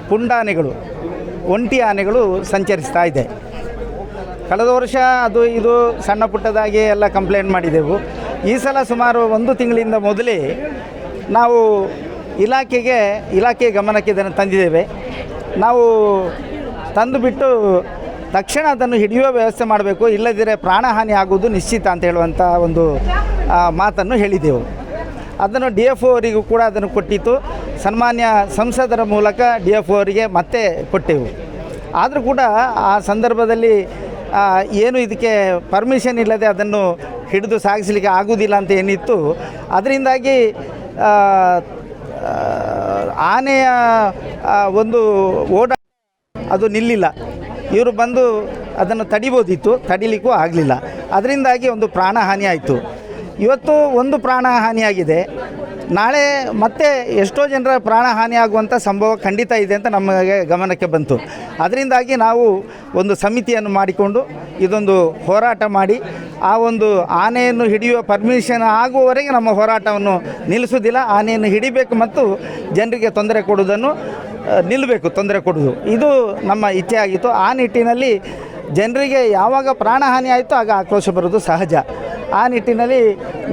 ಪುಂಡಾನೆಗಳು, ಒಂಟಿ ಆನೆಗಳು ಸಂಚರಿಸ್ತಾ ಇದೆ. ಕಳೆದ ವರ್ಷ ಅದು ಇದು ಸಣ್ಣ ಪುಟ್ಟದಾಗಿ ಎಲ್ಲ ಕಂಪ್ಲೇಂಟ್ ಮಾಡಿದೆವು. ಈ ಸಲ ಸುಮಾರು 1 ತಿಂಗಳಿಂದ ಮೊದಲೇ ನಾವು ಇಲಾಖೆ ಗಮನಕ್ಕೆ ಇದನ್ನು ತಂದಿದ್ದೇವೆ. ನಾವು ತಂದುಬಿಟ್ಟು ತಕ್ಷಣ ಅದನ್ನು ಹಿಡಿಯುವ ವ್ಯವಸ್ಥೆ ಮಾಡಬೇಕು, ಇಲ್ಲದಿದ್ದರೆ ಪ್ರಾಣಹಾನಿ ಆಗುವುದು ನಿಶ್ಚಿತ ಅಂತ ಹೇಳುವಂಥ ಒಂದು ಮಾತನ್ನು ಹೇಳಿದೆವು. ಅದನ್ನು DFO ಅವರಿಗೂ ಕೂಡ ಅದನ್ನು ಕೊಟ್ಟಿತ್ತು. ಸನ್ಮಾನ್ಯ ಸಂಸದರ ಮೂಲಕ DFO ಅವರಿಗೆ ಮತ್ತೆ ಕೊಟ್ಟೆವು. ಆದರೂ ಕೂಡ ಆ ಸಂದರ್ಭದಲ್ಲಿ ಏನು ಇದಕ್ಕೆ ಪರ್ಮಿಷನ್ ಇಲ್ಲದೆ ಅದನ್ನು ಹಿಡಿದು ಸಾಗಿಸಲಿಕ್ಕೆ ಆಗುವುದಿಲ್ಲ ಅಂತ ಏನಿತ್ತು, ಅದರಿಂದಾಗಿ ಆನೆಯ ಒಂದು ಓಡಾಟ ಅದು ನಿಲ್ಲಿಲ್ಲ. ಇವರು ಬಂದು ಅದನ್ನು ತಡಿಬೋದಿತ್ತು, ತಡಿಲಿಕ್ಕೂ ಆಗಲಿಲ್ಲ. ಅದರಿಂದಾಗಿ ಒಂದು ಪ್ರಾಣಹಾನಿ ಆಯಿತು. ಇವತ್ತು ಒಂದು ಪ್ರಾಣಹಾನಿಯಾಗಿದೆ, ನಾಳೆ ಮತ್ತೆ ಎಷ್ಟೋ ಜನರ ಪ್ರಾಣಹಾನಿ ಆಗುವಂಥ ಸಂಭವ ಖಂಡಿತ ಇದೆ ಅಂತ ನಮಗೆ ಗಮನಕ್ಕೆ ಬಂತು. ಅದರಿಂದಾಗಿ ನಾವು ಒಂದು ಸಮಿತಿಯನ್ನು ಮಾಡಿಕೊಂಡು ಇದೊಂದು ಹೋರಾಟ ಮಾಡಿ ಆ ಒಂದು ಆನೆಯನ್ನು ಹಿಡಿಯುವ ಪರ್ಮಿಷನ್ ಆಗುವವರೆಗೆ ನಮ್ಮ ಹೋರಾಟವನ್ನು ನಿಲ್ಲಿಸೋದಿಲ್ಲ. ಆನೆಯನ್ನು ಹಿಡಿಬೇಕು ಮತ್ತು ಜನರಿಗೆ ತೊಂದರೆ ಕೊಡುವುದನ್ನು ನಿಲ್ಲಬೇಕು, ತೊಂದರೆ ಕೊಡುವುದು ಇದು ನಮ್ಮ ಇಚ್ಛೆ ಆಗಿತ್ತು. ಆ ನಿಟ್ಟಿನಲ್ಲಿ ಜನರಿಗೆ ಯಾವಾಗ ಪ್ರಾಣಹಾನಿ ಆಯಿತು ಆಗ ಆಕ್ರೋಶ ಬರೋದು ಸಹಜ. ಆ ನಿಟ್ಟಿನಲ್ಲಿ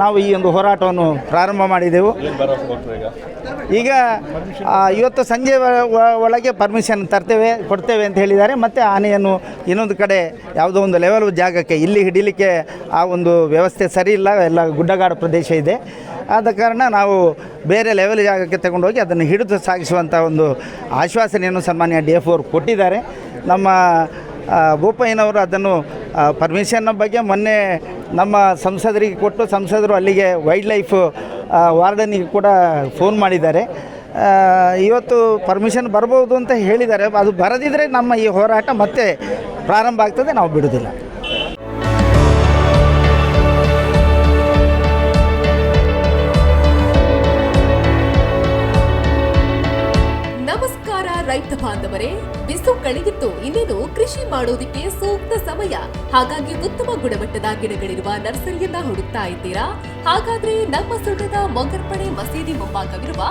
ನಾವು ಈ ಒಂದು ಹೋರಾಟವನ್ನು ಪ್ರಾರಂಭ ಮಾಡಿದೆವು. ಈಗ ಇವತ್ತು ಸಂಜೆ ಒಳಗೆ ಪರ್ಮಿಷನ್ ಕೊಡ್ತೇವೆ ಅಂತ ಹೇಳಿದ್ದಾರೆ. ಮತ್ತು ಆನೆಯನ್ನು ಇನ್ನೊಂದು ಕಡೆ ಯಾವುದೋ ಒಂದು ಲೆವೆಲ್ ಜಾಗಕ್ಕೆ, ಇಲ್ಲಿ ಹಿಡಿಲಿಕ್ಕೆ ಆ ಒಂದು ವ್ಯವಸ್ಥೆ ಸರಿ ಇಲ್ಲ, ಎಲ್ಲ ಗುಡ್ಡಗಾಡು ಪ್ರದೇಶ ಇದೆ. ಆದ ಕಾರಣ ನಾವು ಬೇರೆ ಲೆವೆಲ್ ಜಾಗಕ್ಕೆ ತಗೊಂಡೋಗಿ ಅದನ್ನು ಹಿಡಿದು ಸಾಗಿಸುವಂಥ ಒಂದು ಆಶ್ವಾಸನೆಯನ್ನು ಸನ್ಮಾನ್ಯ DFO ಅವರು ಕೊಟ್ಟಿದ್ದಾರೆ. ನಮ್ಮ ಬೋಪಯ್ಯನವರು ಅದನ್ನು ಪರ್ಮಿಷನ್ನ ಬಗ್ಗೆ ಮೊನ್ನೆ ನಮ್ಮ ಸಂಸದರಿಗೆ ಕೊಟ್ಟು, ಸಂಸದರು ಅಲ್ಲಿಗೆ ವೈಲ್ಡ್ ಲೈಫ್ ವಾರ್ಡನಿಗೆ ಕೂಡ ಫೋನ್ ಮಾಡಿದ್ದಾರೆ. ಇವತ್ತು ಪರ್ಮಿಷನ್ ಬರ್ಬೋದು ಅಂತ ಹೇಳಿದ್ದಾರೆ. ಅದು ಬರದಿದ್ದರೆ ನಮ್ಮ ಈ ಹೋರಾಟ ಮತ್ತೆ ಪ್ರಾರಂಭ ಆಗ್ತದೆ, ನಾವು ಬಿಡೋದಿಲ್ಲ. ರೈತ ಬಾಂಧವರೇ, ಬಿಸು ಕಳೆದಿತ್ತು, ಇನ್ನೇನು ಕೃಷಿ ಮಾಡೋದಕ್ಕೆ ಸೂಕ್ತ ಸಮಯ. ಹಾಗಾಗಿ ಉತ್ತಮ ಗುಣಮಟ್ಟದ ಗಿಡಗಳಿರುವ ನರ್ಸರಿಯನ್ನ ಹುಡುಕ್ತಾ ಇದ್ದೀರಾ? ಹಾಗಾದ್ರೆ ನಮ್ಮ ಸುಳ್ಯದ ಮೊಗರ್ಪಡೆ ಮಸೀದಿ ಮುಂಭಾಗವಿರುವ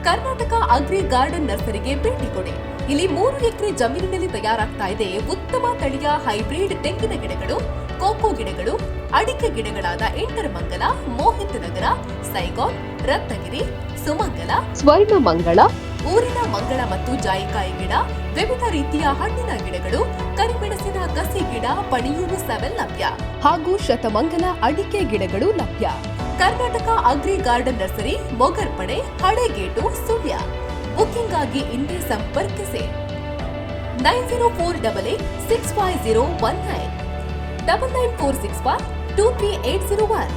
ಕರ್ನಾಟಕ ಅಗ್ರಿ ಗಾರ್ಡನ್ ನರ್ಸರಿಗೆ ಭೇಟಿ ಕೊಡಿ. ಇಲ್ಲಿ 3 ಎಕರೆ ಜಮೀನಿನಲ್ಲಿ ತಯಾರಾಗ್ತಾ ಇದೆ ಉತ್ತಮ ತಳಿಯ ಹೈಬ್ರಿಡ್ ತೆಂಗಿನ ಗಿಡಗಳು, ಕೋಕೋ ಗಿಡಗಳು, ಅಡಿಕೆ ಗಿಡಗಳಾದ ಎಂಟರಮಂಗಲ, ಮೋಹಿತ್ ನಗರ, ಸೈಗಾನ್, ರತ್ನಗಿರಿ, ಸುಮಂಗಲ, ಸ್ವರ್ಣ ಮಂಗಳ, ಊರಿನ ಮಂಗಳ ಮತ್ತು ಜಾಯಿಕಾಯಿ ಗಿಡ, ವಿವಿಧ ರೀತಿಯ ಹಣ್ಣಿನ ಗಿಡಗಳು, ಕರಿಮೆಣಸಿನ ಕಸಿ ಗಿಡ, ಪಣಿಯೂರು 7 ಲಭ್ಯ ಹಾಗೂ ಶತಮಂಗಲ ಅಡಿಕೆ ಗಿಡಗಳು ಲಭ್ಯ. Karnataka agri garden nursery, Mogarpade, Halegate, Sullia. Booking ಆಗಿ ಇಂದೇ ಸಂಪರ್ಕಿಸಿ 9048865019 99461 23801.